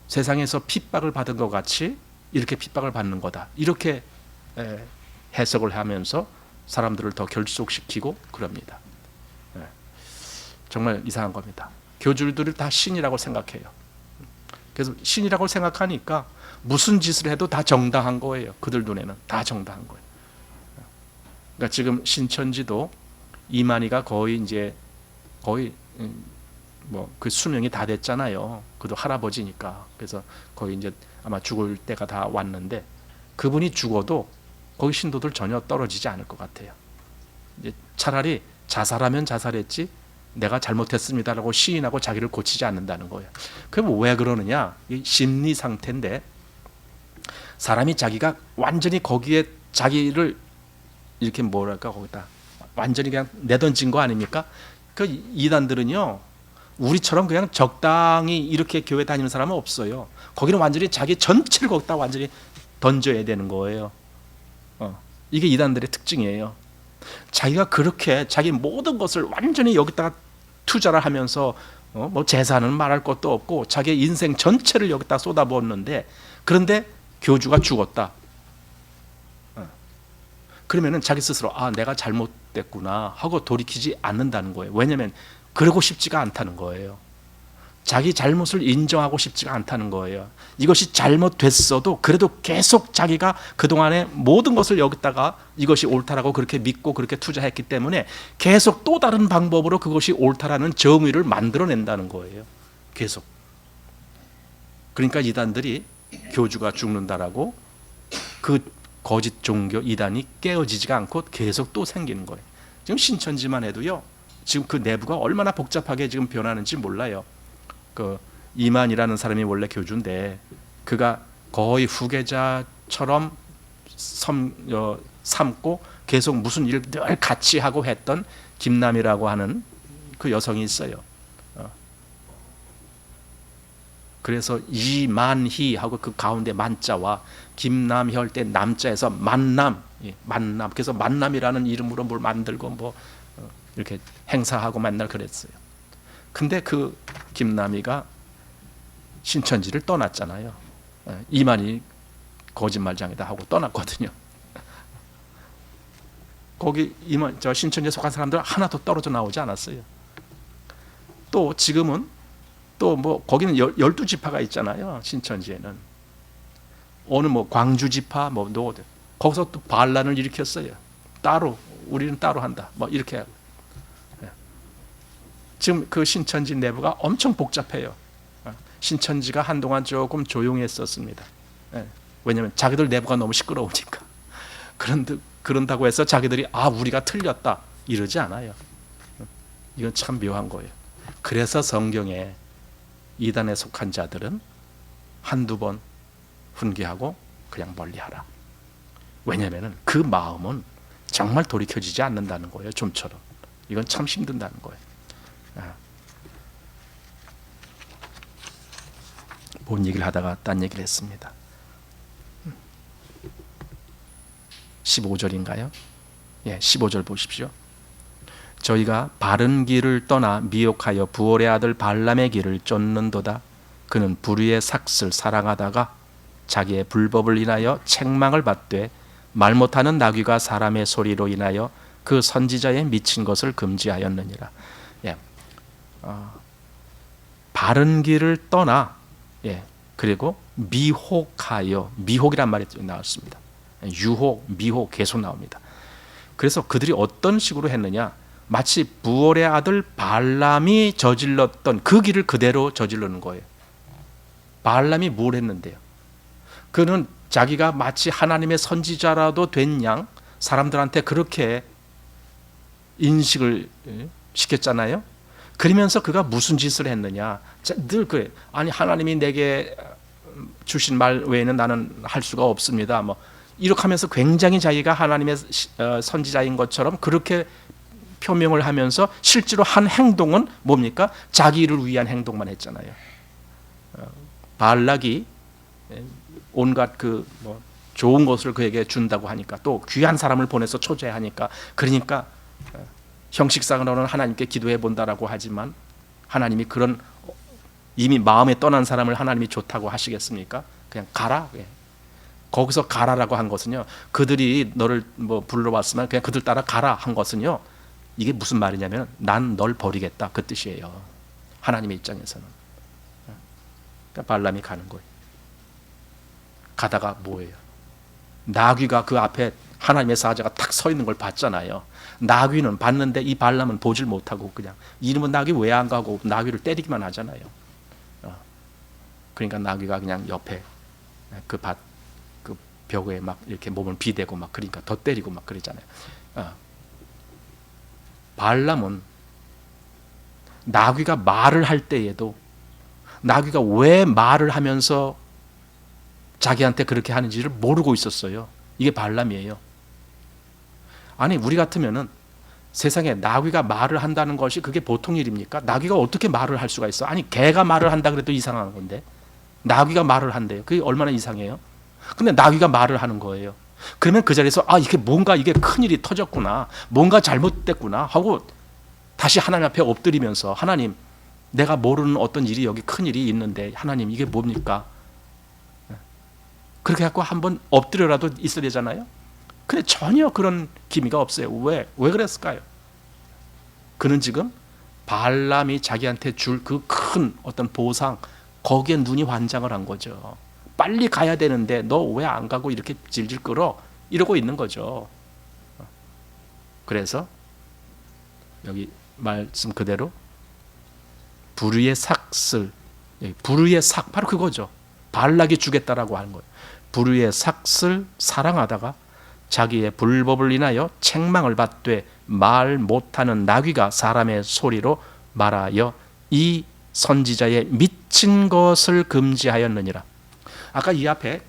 세상에서 핍박을 받은 것 같이 이렇게 핍박을 받는 거다. 이렇게 해석을 하면서 사람들을 더 결속시키고 그럽니다. 정말 이상한 겁니다. 교주들을 다 신이라고 생각해요. 그래서 신이라고 생각하니까 무슨 짓을 해도 다 정당한 거예요. 그들 눈에는 다 정당한 거예요. 그러니까 지금 신천지도 이만희가 거의 뭐 그 수명이 다 됐잖아요. 그도 할아버지니까. 그래서 거의 이제 아마 죽을 때가 다 왔는데, 그분이 죽어도 거기 신도들 전혀 떨어지지 않을 것 같아요. 이제 차라리 자살하면 자살했지 내가 잘못했습니다라고 시인하고 자기를 고치지 않는다는 거예요. 그럼 왜 그러느냐? 이 심리 상태인데, 사람이 자기가 완전히 거기에 자기를 이렇게 뭐랄까 거기다 완전히 그냥 내던진 거 아닙니까? 그 이단들은요, 우리처럼 그냥 적당히 이렇게 교회 다니는 사람은 없어요. 거기는 완전히 자기 전체를 거기다 완전히 던져야 되는 거예요. 이게 이단들의 특징이에요. 자기가 그렇게 자기 모든 것을 완전히 여기다가 투자를 하면서 뭐 재산은 말할 것도 없고 자기 인생 전체를 여기다 쏟아부었는데, 그런데 교주가 죽었다. 그러면은 자기 스스로 내가 잘못됐구나 하고 돌이키지 않는다는 거예요. 왜냐하면 그러고 싶지가 않다는 거예요. 자기 잘못을 인정하고 싶지가 않다는 거예요. 이것이 잘못됐어도 그래도 계속 자기가 그동안의 모든 것을 여기다가 이것이 옳다라고 그렇게 믿고 그렇게 투자했기 때문에 계속 또 다른 방법으로 그것이 옳다라는 정의를 만들어낸다는 거예요. 계속. 그러니까 이단들이 교주가 죽는다라고 그 거짓 종교 이단이 깨어지지가 않고 계속 또 생기는 거예요. 지금 신천지만 해도요, 지금 그 내부가 얼마나 복잡하게 지금 변하는지 몰라요. 그 이만이라는 사람이 원래 교주인데 그가 거의 후계자처럼 삼고 계속 무슨 일을 늘 같이 하고 했던 김남이라고 하는 그 여성이 있어요. 그래서 이만희 하고 그 가운데 만자와 김남혈 때 남자에서 만남, 만남. 그래서 만남이라는 이름으로 뭘 만들고 뭐 이렇게 행사하고 맨날 그랬어요. 근데 그 김남희가 신천지를 떠났잖아요. 이만희 거짓말장이다 하고 떠났거든요. 거기 저 신천지에 속한 사람들 하나도 떨어져 나오지 않았어요. 또 지금은 또 뭐 거기는 12지파가 있잖아요. 신천지에는 어느 뭐 광주 지파 뭐 거기서 또 반란을 일으켰어요. 따로 우리는 따로 한다. 뭐 이렇게 하고. 지금 그 신천지 내부가 엄청 복잡해요. 신천지가 한동안 조금 조용했었습니다. 왜냐하면 자기들 내부가 너무 시끄러우니까. 그런다고 해서 자기들이 우리가 틀렸다 이러지 않아요. 이건 참 묘한 거예요. 그래서 성경에 이단에 속한 자들은 한두 번 훈계하고 그냥 멀리하라. 왜냐하면 그 마음은 정말 돌이켜지지 않는다는 거예요. 좀처럼. 이건 참 힘든다는 거예요. 뭔 얘기를 하다가 딴 얘기를 했습니다. 15절인가요? 15절 보십시오. 저희가 바른 길을 떠나 미혹하여 부올의 아들 발람의 길을 쫓는도다. 그는 불의의 삭슬 사랑하다가 자기의 불법을 인하여 책망을 받되 말 못하는 나귀가 사람의 소리로 인하여 그 선지자의 미친 것을 금지하였느니라. 바른 길을 떠나, 그리고 미혹하여, 미혹이란 말이 나왔습니다. 유혹, 미혹 계속 나옵니다. 그래서 그들이 어떤 식으로 했느냐, 마치 부올의 아들 발람이 저질렀던 그 길을 그대로 저지르는 거예요. 발람이 뭘 했는데요? 그는 자기가 마치 하나님의 선지자라도 된 양 사람들한테 그렇게 인식을 시켰잖아요. 그러면서 그가 무슨 짓을 했느냐, 늘 그래. 아니 하나님이 내게 주신 말 외에는 나는 할 수가 없습니다. 뭐 이렇게 하면서 굉장히 자기가 하나님의 선지자인 것처럼 그렇게 표명을 하면서 실제로 한 행동은 뭡니까? 자기를 위한 행동만 했잖아요. 발락이 온갖 그 뭐 좋은 것을 그에게 준다고 하니까, 또 귀한 사람을 보내서 초대하니까, 그러니까 형식상으로는 하나님께 기도해 본다라고 하지만 하나님이 그런 이미 마음에 떠난 사람을 하나님이 좋다고 하시겠습니까? 그냥 가라. 거기서 가라라고 한 것은요, 그들이 너를 뭐 불러왔으면 그냥 그들 따라 가라 한 것은요, 이게 무슨 말이냐면 난 널 버리겠다 그 뜻이에요. 하나님의 입장에서는. 그러니까 발람이 가는 거예요. 가다가 뭐예요? 나귀가 그 앞에 하나님의 사자가 탁 서 있는 걸 봤잖아요. 나귀는 봤는데 이 발람은 보질 못하고 그냥 이름은 나귀 왜 안 가고 나귀를 때리기만 하잖아요. 그러니까 나귀가 그냥 옆에 그 벽에 막 이렇게 몸을 비대고 막 그러니까 더 때리고 막 그러잖아요. 발람은 나귀가 말을 할 때에도 나귀가 왜 말을 하면서 자기한테 그렇게 하는지를 모르고 있었어요. 이게 발람이에요. 아니 우리 같으면은 세상에 나귀가 말을 한다는 것이 그게 보통 일입니까? 나귀가 어떻게 말을 할 수가 있어? 아니 개가 말을 한다 그래도 이상한 건데 나귀가 말을 한대요. 그게 얼마나 이상해요? 근데 나귀가 말을 하는 거예요. 그러면 그 자리에서 이게 뭔가 이게 큰일이 터졌구나, 뭔가 잘못됐구나 하고 다시 하나님 앞에 엎드리면서 하나님, 내가 모르는 어떤 일이 여기 큰일이 있는데 하나님 이게 뭡니까? 그렇게 갖고 한번 엎드려라도 있어야 되잖아요. 근데 전혀 그런 기미가 없어요. 왜 그랬을까요? 그는 지금 발람이 자기한테 줄 그 큰 어떤 보상, 거기에 눈이 환장을 한 거죠. 빨리 가야 되는데 너 왜 안 가고 이렇게 질질 끌어? 이러고 있는 거죠. 그래서 여기 말씀 그대로 불의의 삭슬, 불의의 삭, 바로 그거죠. 발락이 주겠다라고 하는 거예요. 불의의 삭슬 사랑하다가 자기의 불법을 인하여 책망을 받되 말 못하는 나귀가 사람의 소리로 말하여 이 선지자의 미친 것을 금지하였느니라. 아까 이 앞에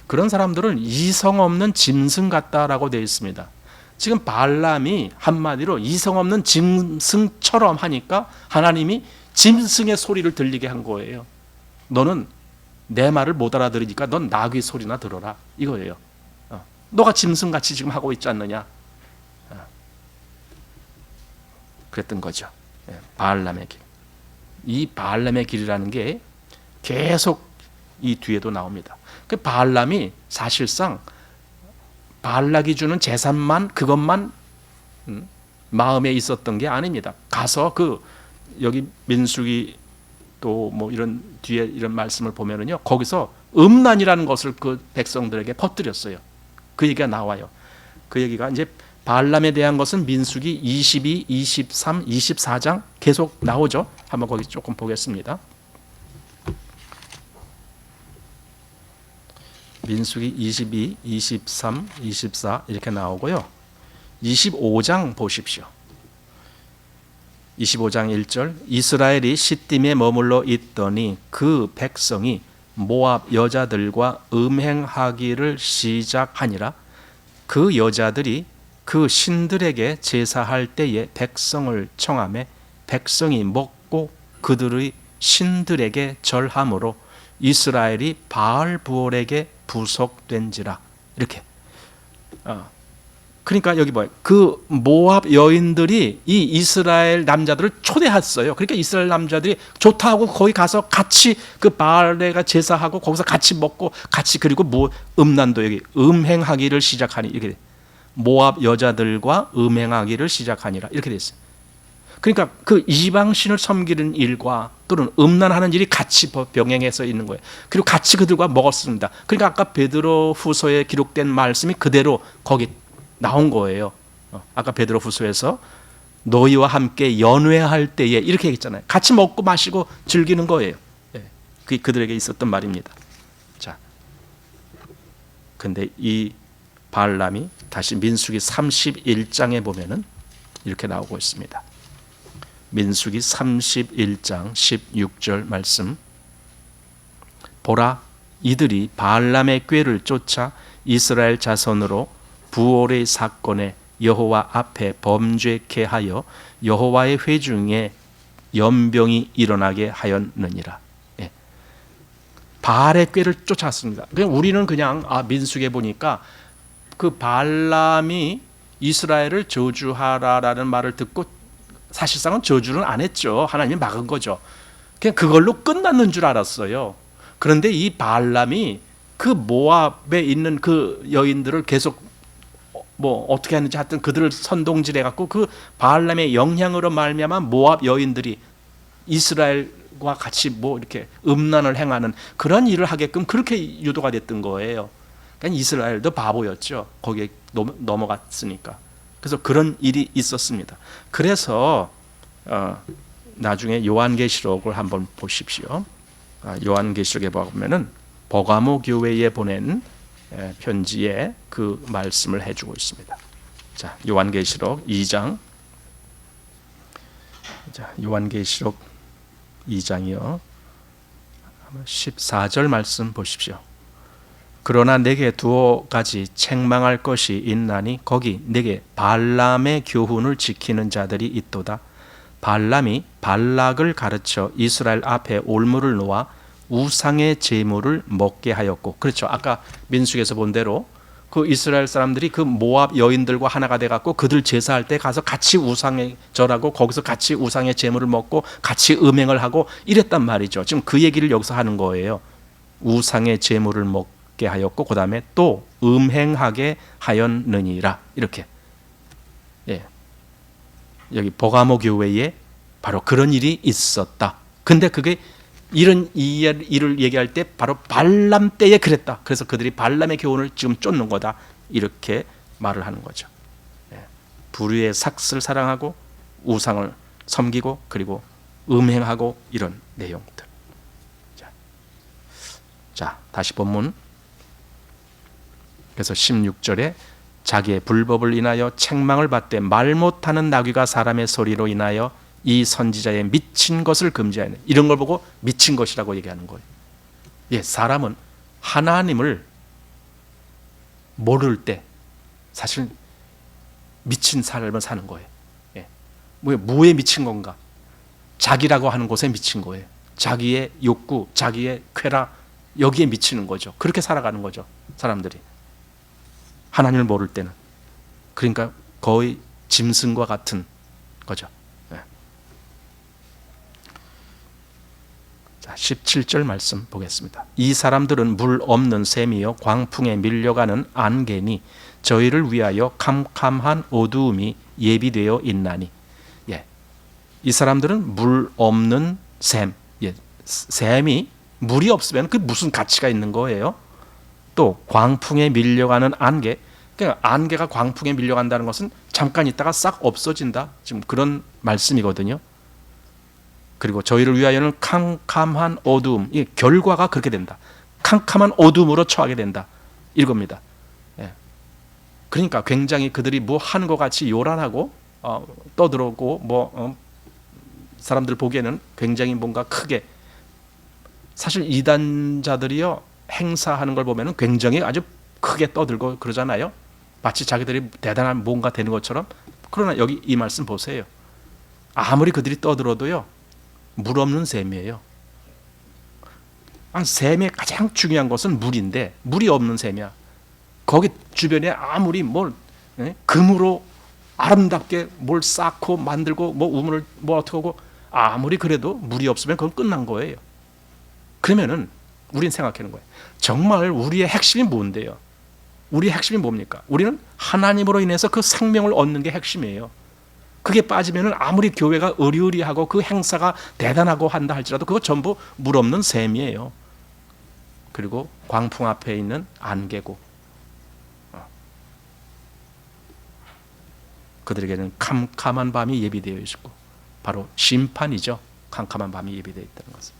그런 사람들은 이성 없는 짐승 같다라고 되어 있습니다. 지금 발람이 한마디로 이성 없는 짐승처럼 하니까 하나님이 짐승의 소리를 들리게 한 거예요. 너는 내 말을 못 알아들으니까 넌 나귀 소리나 들어라 이거예요. 너가 짐승같이 지금 하고 있지 않느냐. 그랬던 거죠. 발람의 길. 이 발람의 길이라는 게 계속 이 뒤에도 나옵니다. 그 발람이 사실상 발락이 주는 재산만 그것만 마음에 있었던 게 아닙니다. 가서 여기 민수기 또 뭐 이런 뒤에 이런 말씀을 보면은요, 거기서 음란이라는 것을 그 백성들에게 퍼뜨렸어요. 그 얘기가 나와요. 그 얘기가 이제 발람에 대한 것은 민수기 22, 23, 24장 계속 나오죠. 한번 거기 조금 보겠습니다. 민수기 22, 23, 24 이렇게 나오고요. 25장 보십시오. 25장 1절 이스라엘이 시딤에 머물러 있더니 그 백성이 모압 여자들과 음행하기를 시작하니라. 그 여자들이 그 신들에게 제사할 때에 백성을 청하매 백성이 먹고 그들의 신들에게 절함으로 이스라엘이 바알 부올에게 부속된지라. 이렇게. 그러니까 여기 뭐예요? 그 모압 여인들이 이 이스라엘 남자들을 초대했어요. 그러니까 이스라엘 남자들이 좋다 하고 거기 가서 같이 그 바알에가 제사하고 거기서 같이 먹고 같이, 그리고 뭐 음란도 여기 음행하기를 시작하니, 이렇게 모압 여자들과 음행하기를 시작하니라 이렇게 됐어요. 그러니까 그 이방신을 섬기는 일과 또는 음란하는 일이 같이 병행해서 있는 거예요. 그리고 같이 그들과 먹었습니다. 그러니까 아까 베드로 후서에 기록된 말씀이 그대로 거기 나온 거예요. 아까 베드로 후서에서 너희와 함께 연회할 때에 이렇게 했잖아요. 같이 먹고 마시고 즐기는 거예요. 그게 그들에게 있었던 말입니다. 자, 근데 이 발람이 다시 민수기 31장에 보면은 이렇게 나오고 있습니다. 민수기 31장 16절 말씀. 보라, 이들이 발람의 꾀를 쫓아 이스라엘 자손으로 부올의 사건에 여호와 앞에 범죄케 하여 여호와의 회중에 연병이 일어나게 하였느니라. 바알의 꾀를 쫓았습니다. 그냥 우리는 그냥 민수기에 보니까 그 발람이 이스라엘을 저주하라라는 말을 듣고 사실상은 저주는 안 했죠. 하나님이 막은 거죠. 그냥 그걸로 끝났는 줄 알았어요. 그런데 이 발람이 그 모압에 있는 그 여인들을 계속 뭐 어떻게 하는지 하여튼 그들을 선동질해 갖고 그 발람의 영향으로 말미암아 모압 여인들이 이스라엘과 같이 뭐 이렇게 음란을 행하는 그런 일을 하게끔 그렇게 유도가 됐던 거예요. 그러니까 이스라엘도 바보였죠. 거기에 넘어갔으니까. 그래서 그런 일이 있었습니다. 그래서 나중에 요한계시록을 한번 보십시오. 요한계시록에 보면은 버가모 교회에 보낸 편지에 그 말씀을 해주고 있습니다. 자, 요한계시록 2장. 자, 요한계시록 2장이요. 14절 말씀 보십시오. 그러나 내게 두어 가지 책망할 것이 있나니 거기 내게 발람의 교훈을 지키는 자들이 있도다. 발람이 발락을 가르쳐 이스라엘 앞에 올무를 놓아 우상의 제물을 먹게 하였고, 그렇죠. 아까 민수기에서 본 대로 그 이스라엘 사람들이 그 모압 여인들과 하나가 돼 갖고 그들 제사할 때 가서 같이 우상에 절하고 거기서 같이 우상의 제물을 먹고 같이 음행을 하고 이랬단 말이죠. 지금 그 얘기를 여기서 하는 거예요. 우상의 제물을 먹게 하였고 그 다음에 또 음행하게 하였느니라. 이렇게. 예. 여기 버가모 교회에 바로 그런 일이 있었다. 근데 그게 이런 일을 얘기할 때 바로 발람 때에 그랬다. 그래서 그들이 발람의 교훈을 지금 쫓는 거다. 이렇게 말을 하는 거죠. 불의의 삭슬 사랑하고 우상을 섬기고 그리고 음행하고 이런 내용들. 자, 다시 본문. 그래서 16절에 자기의 불법을 인하여 책망을 받되 말 못하는 나귀가 사람의 소리로 인하여 이 선지자의 미친 것을 금지하는, 이런 걸 보고 미친 것이라고 얘기하는 거예요. 예, 사람은 하나님을 모를 때 사실 미친 삶을 사는 거예요. 예. 뭐에 미친 건가? 자기라고 하는 곳에 미친 거예요. 자기의 욕구, 자기의 쾌락, 여기에 미치는 거죠. 그렇게 살아가는 거죠, 사람들이. 하나님을 모를 때는. 그러니까 거의 짐승과 같은 거죠. 17절 말씀 보겠습니다. 이 사람들은 물 없는 샘이요 광풍에 밀려가는 안개니 저희를 위하여 캄캄한 어두움이 예비되어 있나니. 예, 이 사람들은 물 없는 샘. 예, 샘이 물이 없으면 그 무슨 가치가 있는 거예요? 또 광풍에 밀려가는 안개. 그러니까 안개가 광풍에 밀려간다는 것은 잠깐 있다가 싹 없어진다. 지금 그런 말씀이거든요. 그리고 저희를 위하여는 캄캄한 어두움, 이 결과가 그렇게 된다. 캄캄한 어두움으로 처하게 된다. 이겁니다. 예. 그러니까 굉장히 그들이 뭐 하는 것 같이 요란하고 떠들고 사람들 보기에는 굉장히 뭔가 크게, 사실 이단자들이요 행사하는 걸 보면은 굉장히 아주 크게 떠들고 그러잖아요. 마치 자기들이 대단한 뭔가 되는 것처럼. 그러나 여기 이 말씀 보세요. 아무리 그들이 떠들어도요 물 없는 샘이에요. 샘의 가장 중요한 것은 물인데 물이 없는 샘이야. 거기 주변에 아무리 금으로 아름답게 뭘 쌓고 만들고 우물을 어떻게 하고 아무리 그래도 물이 없으면 그건 끝난 거예요. 그러면은 우린 생각하는 거예요. 정말 우리의 핵심이 뭔데요? 우리의 핵심이 뭡니까? 우리는 하나님으로 인해서 그 생명을 얻는 게 핵심이에요. 그게 빠지면 아무리 교회가 의리의리하고 그 행사가 대단하고 한다 할지라도 그거 전부 물 없는 샘이에요. 그리고 광풍 앞에 있는 안개고, 그들에게는 캄캄한 밤이 예비되어 있고 바로 심판이죠. 캄캄한 밤이 예비되어 있다는 것은.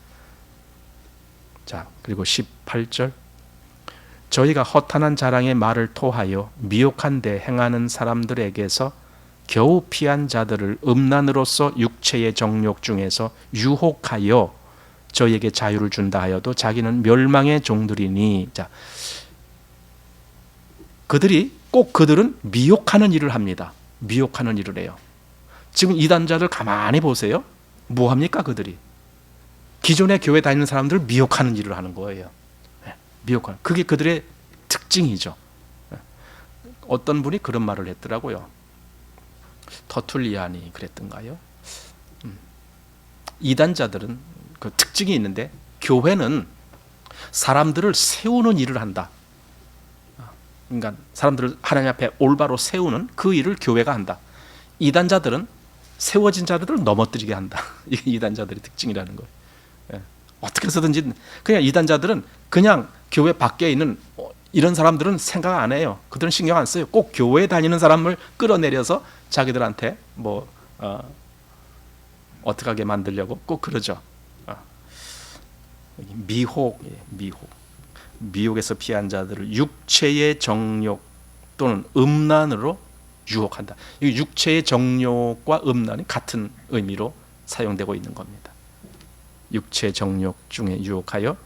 자, 그리고 18절 저희가 허탄한 자랑의 말을 토하여 미혹한 데 행하는 사람들에게서 겨우 피한 자들을 음란으로서 육체의 정욕 중에서 유혹하여 저에게 자유를 준다 하여도 자기는 멸망의 종들이니. 자, 그들은 미혹하는 일을 합니다. 미혹하는 일을 해요. 지금 이단자들 가만히 보세요. 뭐 합니까? 그들이 기존의 교회 다니는 사람들을 미혹하는 일을 하는 거예요. 미혹하는, 그게 그들의 특징이죠. 어떤 분이 그런 말을 했더라고요. 터툴리안이 그랬던가요? 이단자들은 그 특징이 있는데 교회는 사람들을 세우는 일을 한다. 그러니까 사람들을 하나님 앞에 올바로 세우는 그 일을 교회가 한다. 이단자들은 세워진 자들을 넘어뜨리게 한다. 이게 이단자들의 특징이라는 거예요. 어떻게 해서든지 그냥 이단자들은 그냥 교회 밖에 있는 이런 사람들은 생각 안 해요. 그들은 신경 안 써요. 꼭 교회에 다니는 사람을 끌어내려서 자기들한테 어떻게 하게 만들려고 꼭 그러죠. 미혹에서 피한 자들을 육체의 정욕 또는 음란으로 유혹한다. 이 육체의 정욕과 음란이 같은 의미로 사용되고 있는 겁니다. 육체 정욕 중에 유혹하여,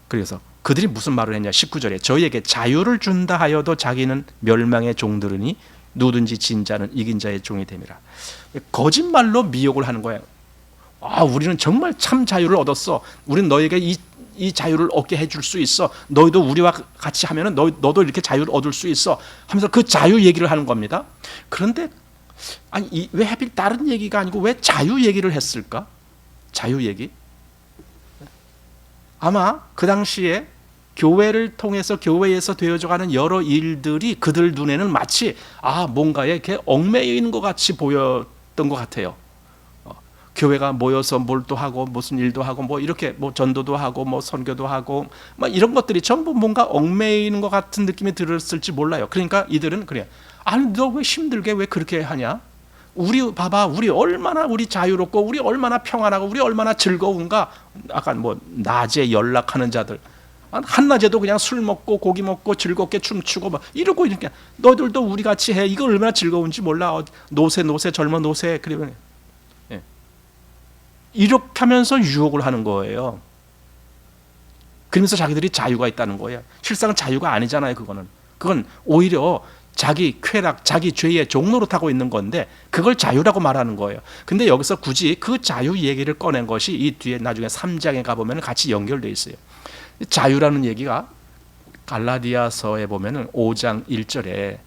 그래서 그들이 무슨 말을 했냐? 19절에 저희에게 자유를 준다 하여도 자기는 멸망의 종들으니 누구든지 진 자는 이긴 자의 종이 됨이라. 거짓말로 미혹을 하는 거예요. 우리는 정말 참 자유를 얻었어. 우리는 너에게 이 자유를 얻게 해줄 수 있어. 너희도 우리와 같이 하면은 너도 이렇게 자유를 얻을 수 있어. 하면서 그 자유 얘기를 하는 겁니다. 그런데 왜 하필 다른 얘기가 아니고 왜 자유 얘기를 했을까? 자유 얘기? 아마 그 당시에 교회를 통해서 교회에서 되어져가는 여러 일들이 그들 눈에는 마치 뭔가에 이렇게 얽매여 있는 것 같이 보였던 것 같아요. 교회가 모여서 뭘 또 하고 무슨 일도 하고 뭐 이렇게 뭐 전도도 하고 뭐 선교도 하고 막 이런 것들이 전부 뭔가 얽매여 있는 것 같은 느낌이 들었을지 몰라요. 그러니까 이들은 그래. 너 왜 힘들게 왜 그렇게 하냐? 우리 봐봐, 우리 얼마나 우리 자유롭고 우리 얼마나 평안하고 우리 얼마나 즐거운가. 아까 뭐 낮에 연락하는 자들 한낮에도 그냥 술 먹고 고기 먹고 즐겁게 춤추고 막 이러고 이렇게 너희들도 우리 같이 해. 이거 얼마나 즐거운지 몰라. 노세 젊어 노세. 그러면 이렇게 하면서 유혹을 하는 거예요. 그러면서 자기들이 자유가 있다는 거예요. 실상 자유가 아니잖아요. 그건 오히려 자기 쾌락, 자기 죄의 종로로 타고 있는 건데 그걸 자유라고 말하는 거예요. 근데 여기서 굳이 그 자유 얘기를 꺼낸 것이 이 뒤에 나중에 3장에 가보면 같이 연결되어 있어요. 자유라는 얘기가 갈라디아서에 보면 5장 1절에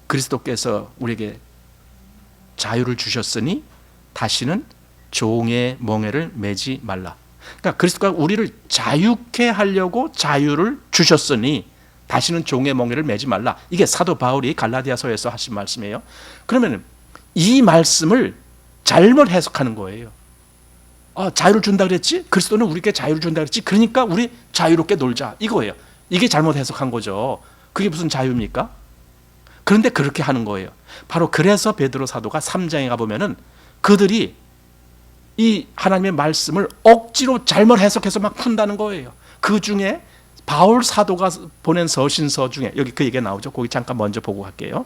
그리스도께서 우리에게 자유를 주셨으니 다시는 종의 멍에를 매지 말라. 그러니까 그리스도가 우리를 자유케 하려고 자유를 주셨으니 다시는 종의 멍에를 매지 말라. 이게 사도 바울이 갈라디아서에서 하신 말씀이에요. 그러면 이 말씀을 잘못 해석하는 거예요. 자유를 준다 그랬지? 그리스도는 우리에게 자유를 준다 그랬지? 그러니까 우리 자유롭게 놀자. 이거예요. 이게 잘못 해석한 거죠. 그게 무슨 자유입니까? 그런데 그렇게 하는 거예요. 바로 그래서 베드로 사도가 3장에 가보면은 그들이 이 하나님의 말씀을 억지로 잘못 해석해서 막 푼다는 거예요. 그 중에 바울 사도가 보낸 서신서 중에 여기 그 얘기가 나오죠. 거기 잠깐 먼저 보고 갈게요.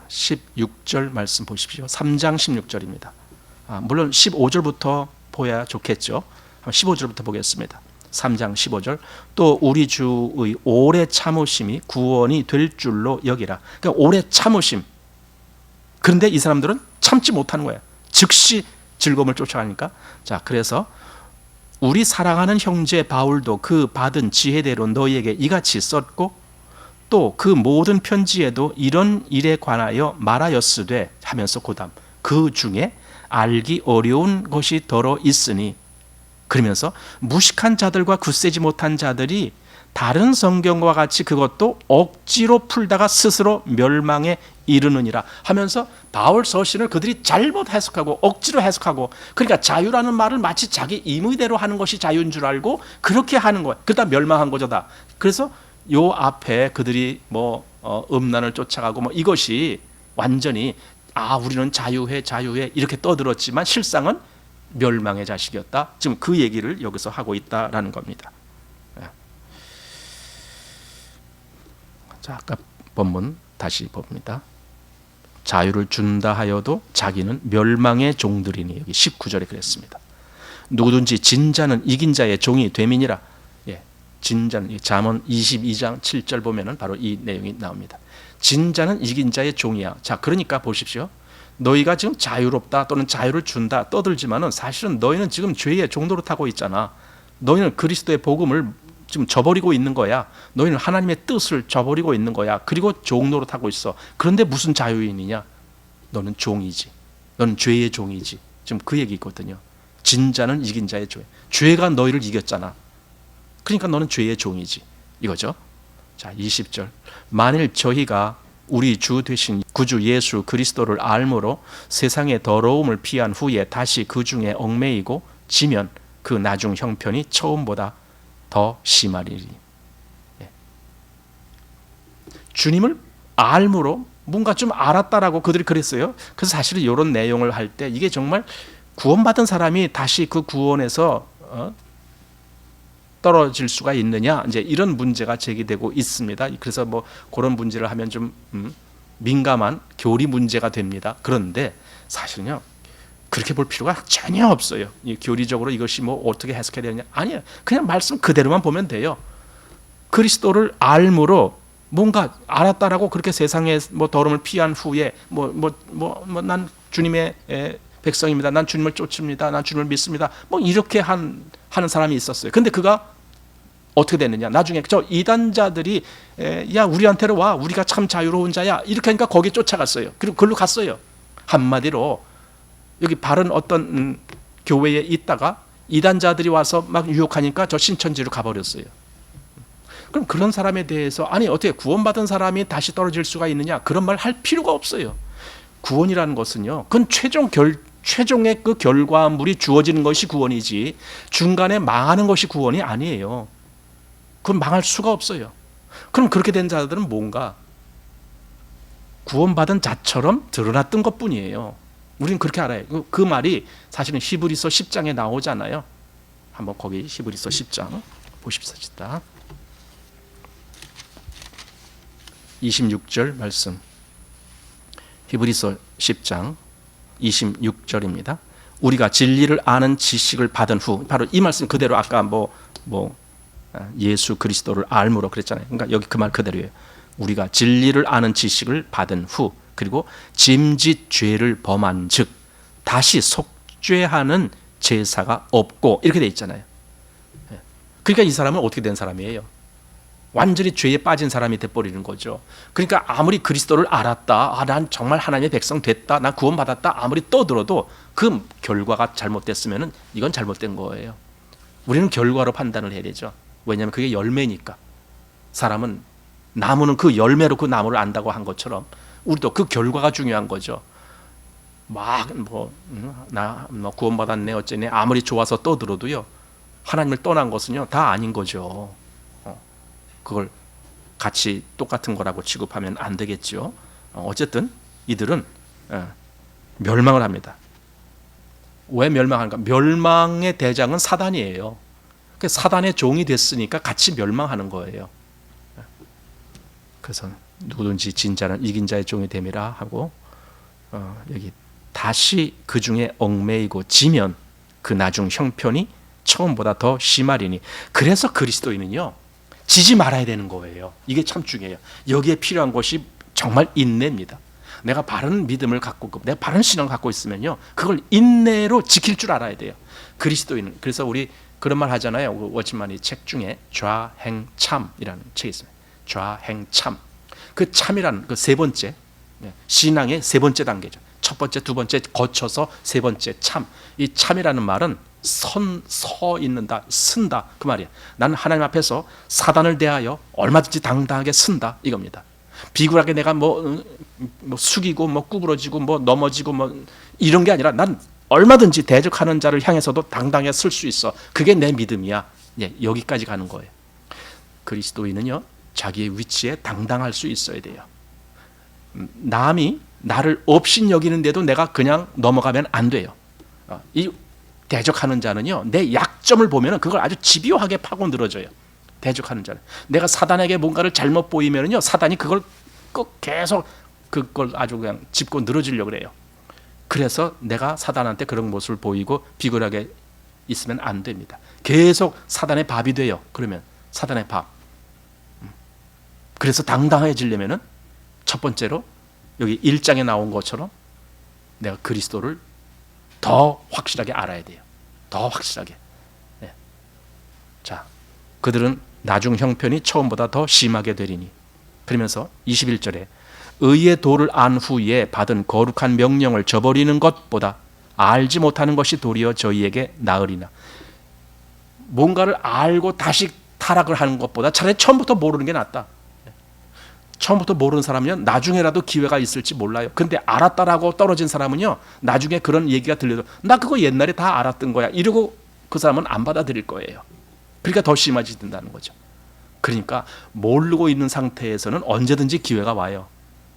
16절 말씀 보십시오. 3장 16절입니다. 물론 15절부터 보야 좋겠죠. 15절부터 보겠습니다. 3장 15절. 또 우리 주의 오래 참으심이 구원이 될 줄로 여기라. 그러니까 오래 참으심. 그런데 이 사람들은 참지 못하는 거예요. 즉시 즐거움을 쫓아가니까. 자, 그래서 우리 사랑하는 형제 바울도 그 받은 지혜대로 너희에게 이같이 썼고 또 그 모든 편지에도 이런 일에 관하여 말하였으되 하면서 고담 그 중에 알기 어려운 것이 더러 있으니 그러면서 무식한 자들과 굳세지 못한 자들이 다른 성경과 같이 그것도 억지로 풀다가 스스로 멸망에 이르느니라 하면서 바울 서신을 그들이 잘못 해석하고 억지로 해석하고 그러니까 자유라는 말을 마치 자기 임의대로 하는 것이 자유인 줄 알고 그렇게 하는 거예요. 그러다 멸망한 거죠 다. 그래서 요 앞에 그들이 음란을 쫓아가고 이것이 완전히 우리는 자유해 이렇게 떠들었지만 실상은 멸망의 자식이었다. 지금 그 얘기를 여기서 하고 있다라는 겁니다. 자, 아까 본문 다시 봅니다. 자유를 준다 하여도 자기는 멸망의 종들이니 여기 19절에 그랬습니다. 누구든지 진 자는 이긴 자의 종이 됨이니라. 진 자는 잠언 22장 7절 보면은 바로 이 내용이 나옵니다. 진 자는 이긴 자의 종이야. 자, 그러니까 보십시오. 너희가 지금 자유롭다 또는 자유를 준다 떠들지만은 사실은 너희는 지금 죄의 종로로 타고 있잖아. 너희는 그리스도의 복음을 지금 저버리고 있는 거야. 너희는 하나님의 뜻을 저버리고 있는 거야. 그리고 종로로 타고 있어. 그런데 무슨 자유인이냐? 너는 종이지. 너는 죄의 종이지. 지금 그 얘기거든요. 진 자는 이긴 자의 종. 죄가 너희를 이겼잖아. 그러니까 너는 죄의 종이지. 이거죠. 자, 20절. 만일 저희가 우리 주 되신 구주 예수 그리스도를 알므로 세상의 더러움을 피한 후에 다시 그 중에 얽매이고 지면 그 나중 형편이 처음보다 더 심하리니. 주님을 알므로 뭔가 좀 알았다라고 그들이 그랬어요. 그래서 사실은 이런 내용을 할 때 이게 정말 구원받은 사람이 다시 그 구원에서 떨어질 수가 있느냐, 이제 이런 문제가 제기되고 있습니다. 그래서 그런 문제를 하면 좀 민감한 교리 문제가 됩니다. 그런데 사실은요, 그렇게 볼 필요가 전혀 없어요. 교리적으로 이것이 뭐 어떻게 해석해야 되느냐, 아니에요. 그냥 말씀 그대로만 보면 돼요. 그리스도를 알므로 뭔가 알았다라고 그렇게 세상의 뭐 더러움을 피한 후에 난 주님의 백성입니다. 난 주님을 쫓습니다. 난 주님을 믿습니다. 뭐 이렇게 하는 사람이 있었어요. 근데 그가 어떻게 됐느냐? 나중에 저 이단자들이 야 우리한테로 와, 우리가 참 자유로운 자야, 이렇게 하니까 거기 쫓아갔어요. 그리고 그걸로 갔어요. 한마디로 여기 바른 어떤 교회에 있다가 이단자들이 와서 막 유혹하니까 저 신천지로 가버렸어요. 그럼 그런 사람에 대해서 아니 어떻게 구원받은 사람이 다시 떨어질 수가 있느냐, 그런 말 할 필요가 없어요. 구원이라는 것은요, 그건 최종의 그 결과물이 주어지는 것이 구원이지 중간에 망하는 것이 구원이 아니에요. 그건 망할 수가 없어요. 그럼 그렇게 된 자들은 뭔가 구원받은 자처럼 드러났던 것뿐이에요. 우리는 그렇게 알아요. 그 말이 사실은 히브리서 10장에 나오잖아요. 한번 거기 히브리서 10장 보십시다. 26절 말씀. 히브리서 10장 26절입니다. 우리가 진리를 아는 지식을 받은 후, 바로 이 말씀 그대로 아까 예수 그리스도를 알므로 그랬잖아요. 그러니까 여기 그 말 그대로예요. 우리가 진리를 아는 지식을 받은 후, 그리고 짐짓 죄를 범한 즉 다시 속죄하는 제사가 없고, 이렇게 돼 있잖아요. 그러니까 이 사람은 어떻게 된 사람이에요? 완전히 죄에 빠진 사람이 돼버리는 거죠. 그러니까 아무리 그리스도를 알았다, 난 정말 하나님의 백성 됐다, 난 구원받았다, 아무리 떠들어도 그 결과가 잘못됐으면 이건 잘못된 거예요. 우리는 결과로 판단을 해야 되죠. 왜냐하면 그게 열매니까. 사람은 나무는 그 열매로 그 나무를 안다고 한 것처럼 우리도 그 결과가 중요한 거죠. 나 구원받았네 어쩌네 아무리 좋아서 떠들어도요, 하나님을 떠난 것은요 다 아닌 거죠. 그걸 같이 똑같은 거라고 취급하면 안 되겠죠. 어쨌든 이들은 멸망을 합니다. 왜 멸망하는가? 멸망의 대장은 사단이에요. 사단의 종이 됐으니까 같이 멸망하는 거예요. 그래서 누구든지 진자는 이긴 자의 종이 됨이라 하고, 여기 다시 그 중에 얽매이고 지면 그 나중 형편이 처음보다 더 심하리니. 그래서 그리스도인은요 지지 말아야 되는 거예요. 이게 참 중요해요. 여기에 필요한 것이 정말 인내입니다. 내가 바른 믿음을 갖고, 내가 바른 신앙을 갖고 있으면요, 그걸 인내로 지킬 줄 알아야 돼요. 그리스도인은. 그래서 우리 그런 말 하잖아요. 워치만이 책 중에 좌행참이라는 책이 있어요. 좌행참. 그 참이라는 그 세 번째, 신앙의 세 번째 단계죠. 첫 번째, 두 번째 거쳐서 세 번째 참. 이 참이라는 말은 서 있는다, 쓴다, 그 말이야. 나는 하나님 앞에서 사단을 대하여 얼마든지 당당하게 쓴다, 이겁니다. 비굴하게 내가 숙이고 구부러지고 넘어지고 이런 게 아니라 난 얼마든지 대적하는 자를 향해서도 당당하게 쓸 수 있어. 그게 내 믿음이야. 여기까지 가는 거예요. 그리스도인은요 자기의 위치에 당당할 수 있어야 돼요. 남이 나를 업신여기는데도 내가 그냥 넘어가면 안 돼요. 이 대적하는 자는요 내 약점을 보면 그걸 아주 집요하게 파고 늘어져요. 대적하는 자는 내가 사단에게 뭔가를 잘못 보이면요 사단이 그걸 계속 그걸 아주 그냥 짚고 늘어지려고 그래요. 그래서 내가 사단한테 그런 모습을 보이고 비굴하게 있으면 안 됩니다. 계속 사단의 밥이 돼요. 그러면 사단의 밥. 그래서 당당해지려면은 첫 번째로 여기 1장에 나온 것처럼 내가 그리스도를 더 확실하게 알아야 돼요. 더 확실하게. 자, 그들은 나중 형편이 처음보다 더 심하게 되리니. 그러면서 21절에 의의 도를 안 후에 받은 거룩한 명령을 저버리는 것보다 알지 못하는 것이 도리어 저희에게 나으리나. 뭔가를 알고 다시 타락을 하는 것보다 차라리 처음부터 모르는 게 낫다. 처음부터 모르는 사람은요 나중에라도 기회가 있을지 몰라요. 근데 알았다라고 떨어진 사람은요 나중에 그런 얘기가 들려도 나 그거 옛날에 다 알았던 거야 이러고 그 사람은 안 받아들일 거예요. 그러니까 더 심해진다는 거죠. 그러니까 모르고 있는 상태에서는 언제든지 기회가 와요.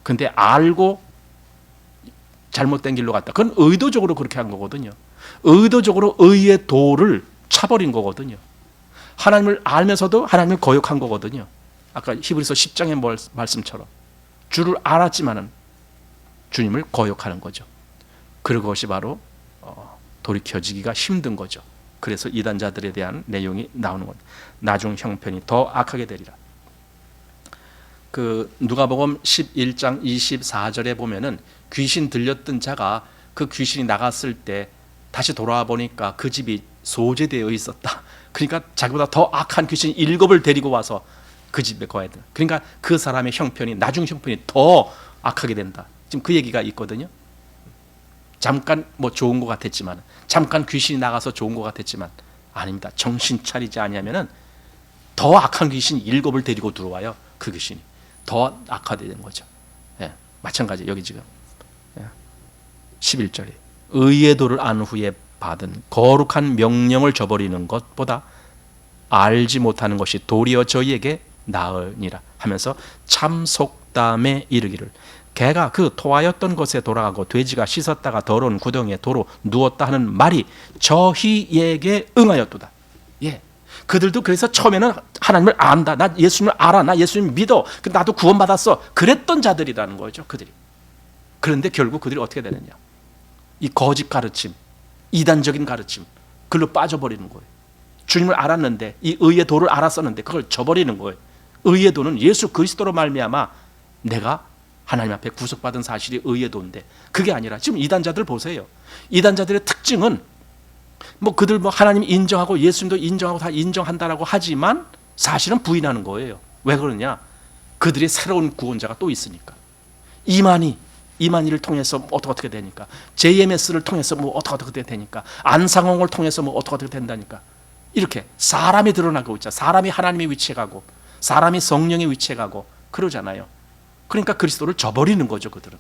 근데 알고 잘못된 길로 갔다. 그건 의도적으로 그렇게 한 거거든요. 의도적으로 의의 도를 차버린 거거든요. 하나님을 알면서도 하나님을 거역한 거거든요. 아까 히브리서 10장의 말씀처럼 주를 알았지만은 주님을 거역하는 거죠. 그것이 바로 돌이켜지기가 힘든 거죠. 그래서 이단자들에 대한 내용이 나오는 겁니다. 나중 형편이 더 악하게 되리라. 그 누가복음 11장 24절에 보면은 귀신 들렸던 자가 그 귀신이 나갔을 때 다시 돌아와 보니까 그 집이 소재되어 있었다. 그러니까 자기보다 더 악한 귀신 7을 데리고 와서 그 집에 거해야 된다. 그러니까 그 사람의 형편이 나중 형편이 더 악하게 된다. 지금 그 얘기가 있거든요. 잠깐 뭐 좋은 것 같았지만, 잠깐 귀신이 나가서 좋은 것 같았지만 아닙니다. 정신 차리지 않으면은 더 악한 귀신 7을 데리고 들어와요. 그 귀신이 더 악화되는 거죠. 예, 마찬가지 여기 지금 11절에 의의 도를 안 후에 받은 거룩한 명령을 저버리는 것보다 알지 못하는 것이 도리어 저희에게 나으니라 하면서 참 속담에 이르기를 개가 그 토하였던 곳에 돌아가고 돼지가 씻었다가 더러운 구덩이에 도로 누웠다 하는 말이 저희에게 응하였도다. 예, 그들도 그래서 처음에는 하나님을 안다, 나 예수님을 알아, 나 예수님 믿어, 나도 구원받았어, 그랬던 자들이라는 거죠. 그들이. 그런데 결국 그들이 어떻게 되느냐, 이 거짓 가르침, 이단적인 가르침, 그걸로 빠져버리는 거예요. 주님을 알았는데, 이 의의 도를 알았었는데 그걸 저버리는 거예요. 의의 도는 예수 그리스도로 말미암아 내가 하나님 앞에 구속받은 사실이 의의 도인데, 그게 아니라 지금 이단자들 보세요. 이단자들의 특징은 뭐 그들 뭐 하나님 인정하고 예수님도 인정하고 다 인정한다라고 하지만 사실은 부인하는 거예요. 왜 그러냐? 그들의 새로운 구원자가 또 있으니까. 이만희를 통해서 어떻게 되니까, JMS를 통해서 뭐 어떻게 되니까, 안상홍을 통해서 뭐 어떻게 된다니까. 이렇게 사람이 드러나고 있죠. 사람이 하나님의 위치에 가고, 사람이 성령의 위치에 가고 그러잖아요. 그러니까 그리스도를 저버리는 거죠. 그들은.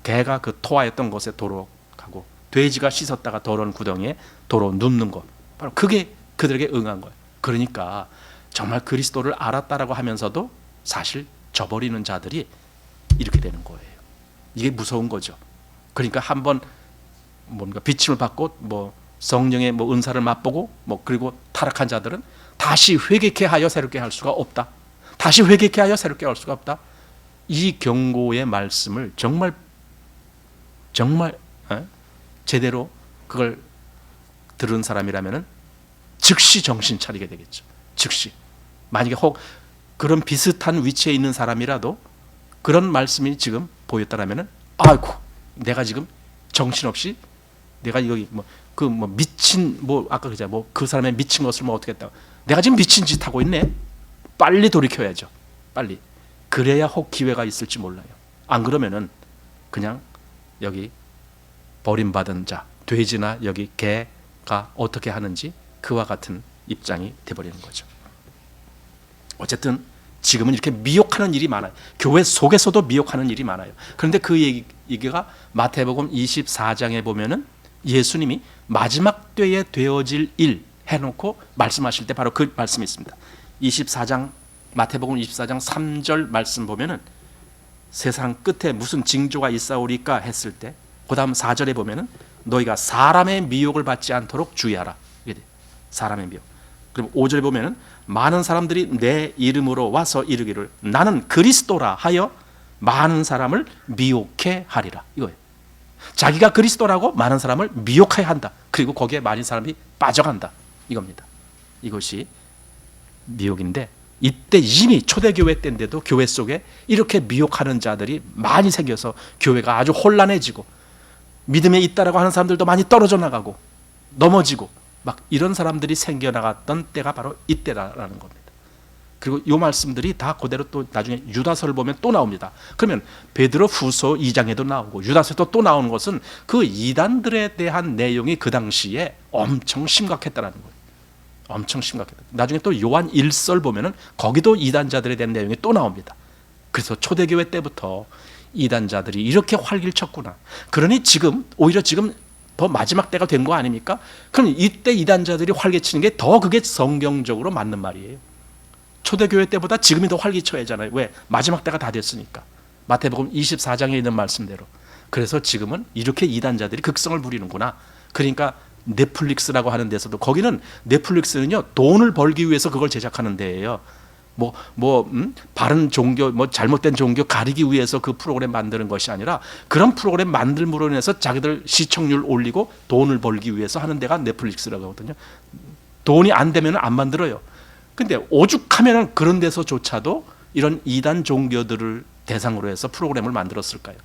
개가 그 토하였던 곳에 도로 가고 돼지가 씻었다가 더러운 구덩이에 도로 눕는 것, 바로 그게 그들에게 응한 거예요. 그러니까 정말 그리스도를 알았다라고 하면서도 사실 저버리는 자들이 이렇게 되는 거예요. 이게 무서운 거죠. 그러니까 한번 뭔가 비침을 받고 뭐 성령의 뭐 은사를 맛보고 뭐 그리고 타락한 자들은 다시 회개케 하여 새롭게 할 수가 없다. 다시 회개케 하여 새롭게 할 수가 없다. 이 경고의 말씀을 정말 제대로 그걸 들은 사람이라면 즉시 정신 차리게 되겠죠. 즉시. 만약에 혹 그런 비슷한 위치에 있는 사람이라도 그런 말씀이 지금 보였다라면, 아이고, 내가 지금 정신없이 내가 여기 미친 아까 그자 그 사람의 미친 것을 어떻게 했다. 내가 지금 미친 짓 하고 있네. 빨리 돌이켜야죠. 빨리. 그래야 혹 기회가 있을지 몰라요. 안 그러면은 그냥 여기 버림받은 자, 돼지나 여기 개가 어떻게 하는지 그와 같은 입장이 돼버리는 거죠. 어쨌든 지금은 이렇게 미혹하는 일이 많아요. 교회 속에서도 미혹하는 일이 많아요. 그런데 그 얘기가 마태복음 24장에 보면은 예수님이 마지막 때에 되어질 일 해놓고 말씀하실 때 바로 그 말씀이 있습니다. 24장 마태복음 24장 3절 말씀 보면은 세상 끝에 무슨 징조가 있사오리까 했을 때, 그 다음 4절에 보면은 너희가 사람의 미혹을 받지 않도록 주의하라. 사람의 미혹. 그리고 5절에 보면은 많은 사람들이 내 이름으로 와서 이르기를 나는 그리스도라 하여 많은 사람을 미혹해 하리라. 이거예요. 자기가 그리스도라고 많은 사람을 미혹해야 한다. 그리고 거기에 많은 사람이 빠져간다. 이겁니다. 이것이 미혹인데, 이때 이미 초대교회 때인데도 교회 속에 이렇게 미혹하는 자들이 많이 생겨서 교회가 아주 혼란해지고 믿음에 있다라고 하는 사람들도 많이 떨어져 나가고 넘어지고 막 이런 사람들이 생겨나갔던 때가 바로 이때라는 겁니다. 그리고 이 말씀들이 다 그대로 또 나중에 유다서를 보면 또 나옵니다. 그러면 베드로 후서 2장에도 나오고 유다서에도 또 나오는 것은 그 이단들에 대한 내용이 그 당시에 엄청 심각했다는 거예요. 엄청 심각했다. 나중에 또 요한 1설 보면은 거기도 이단자들에 대한 내용이 또 나옵니다. 그래서 초대교회 때부터 이단자들이 이렇게 활기를 쳤구나. 그러니 오히려 지금 더 마지막 때가 된 거 아닙니까? 그럼 이때 이단자들이 활기치는 게 더 그게 성경적으로 맞는 말이에요. 초대교회 때보다 지금이 더 활기쳐야 하잖아요. 왜? 마지막 때가 다 됐으니까. 마태복음 24장에 있는 말씀대로. 그래서 지금은 이렇게 이단자들이 극성을 부리는구나. 그러니까 넷플릭스라고 하는 데서도, 거기는 넷플릭스는요 돈을 벌기 위해서 그걸 제작하는 데예요. 바른 종교, 잘못된 종교 가리기 위해서 그 프로그램 만드는 것이 아니라 그런 프로그램 만들므로 인해서 자기들 시청률 올리고 돈을 벌기 위해서 하는 데가 넷플릭스라고 하거든요. 돈이 안 되면 안 만들어요. 근데 오죽하면 그런 데서조차도 이런 이단 종교들을 대상으로 해서 프로그램을 만들었을까요?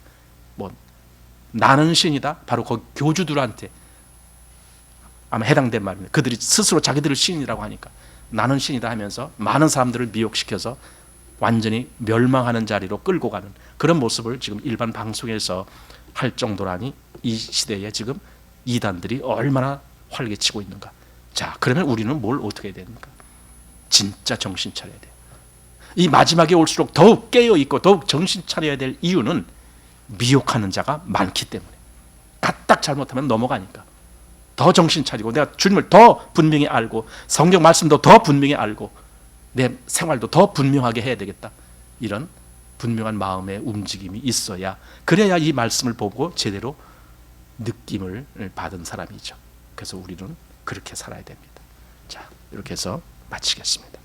나는 신이다. 바로 거기 교주들한테 아마 해당된 말입니다. 그들이 스스로 자기들을 신이라고 하니까 나는 신이다 하면서 많은 사람들을 미혹시켜서 완전히 멸망하는 자리로 끌고 가는 그런 모습을 지금 일반 방송에서 할 정도라니 이 시대에 지금 이단들이 얼마나 활개치고 있는가. 자, 그러면 우리는 뭘 어떻게 해야 됩니까? 진짜 정신 차려야 돼요. 이 마지막에 올수록 더욱 깨어있고 더욱 정신 차려야 될 이유는 미혹하는 자가 많기 때문에. 까딱 잘못하면 넘어가니까. 더 정신 차리고 내가 주님을 더 분명히 알고 성경 말씀도 더 분명히 알고 내 생활도 더 분명하게 해야 되겠다. 이런 분명한 마음의 움직임이 있어야, 그래야 이 말씀을 보고 제대로 느낌을 받은 사람이죠. 그래서 우리는 그렇게 살아야 됩니다. 자, 이렇게 해서 마치겠습니다.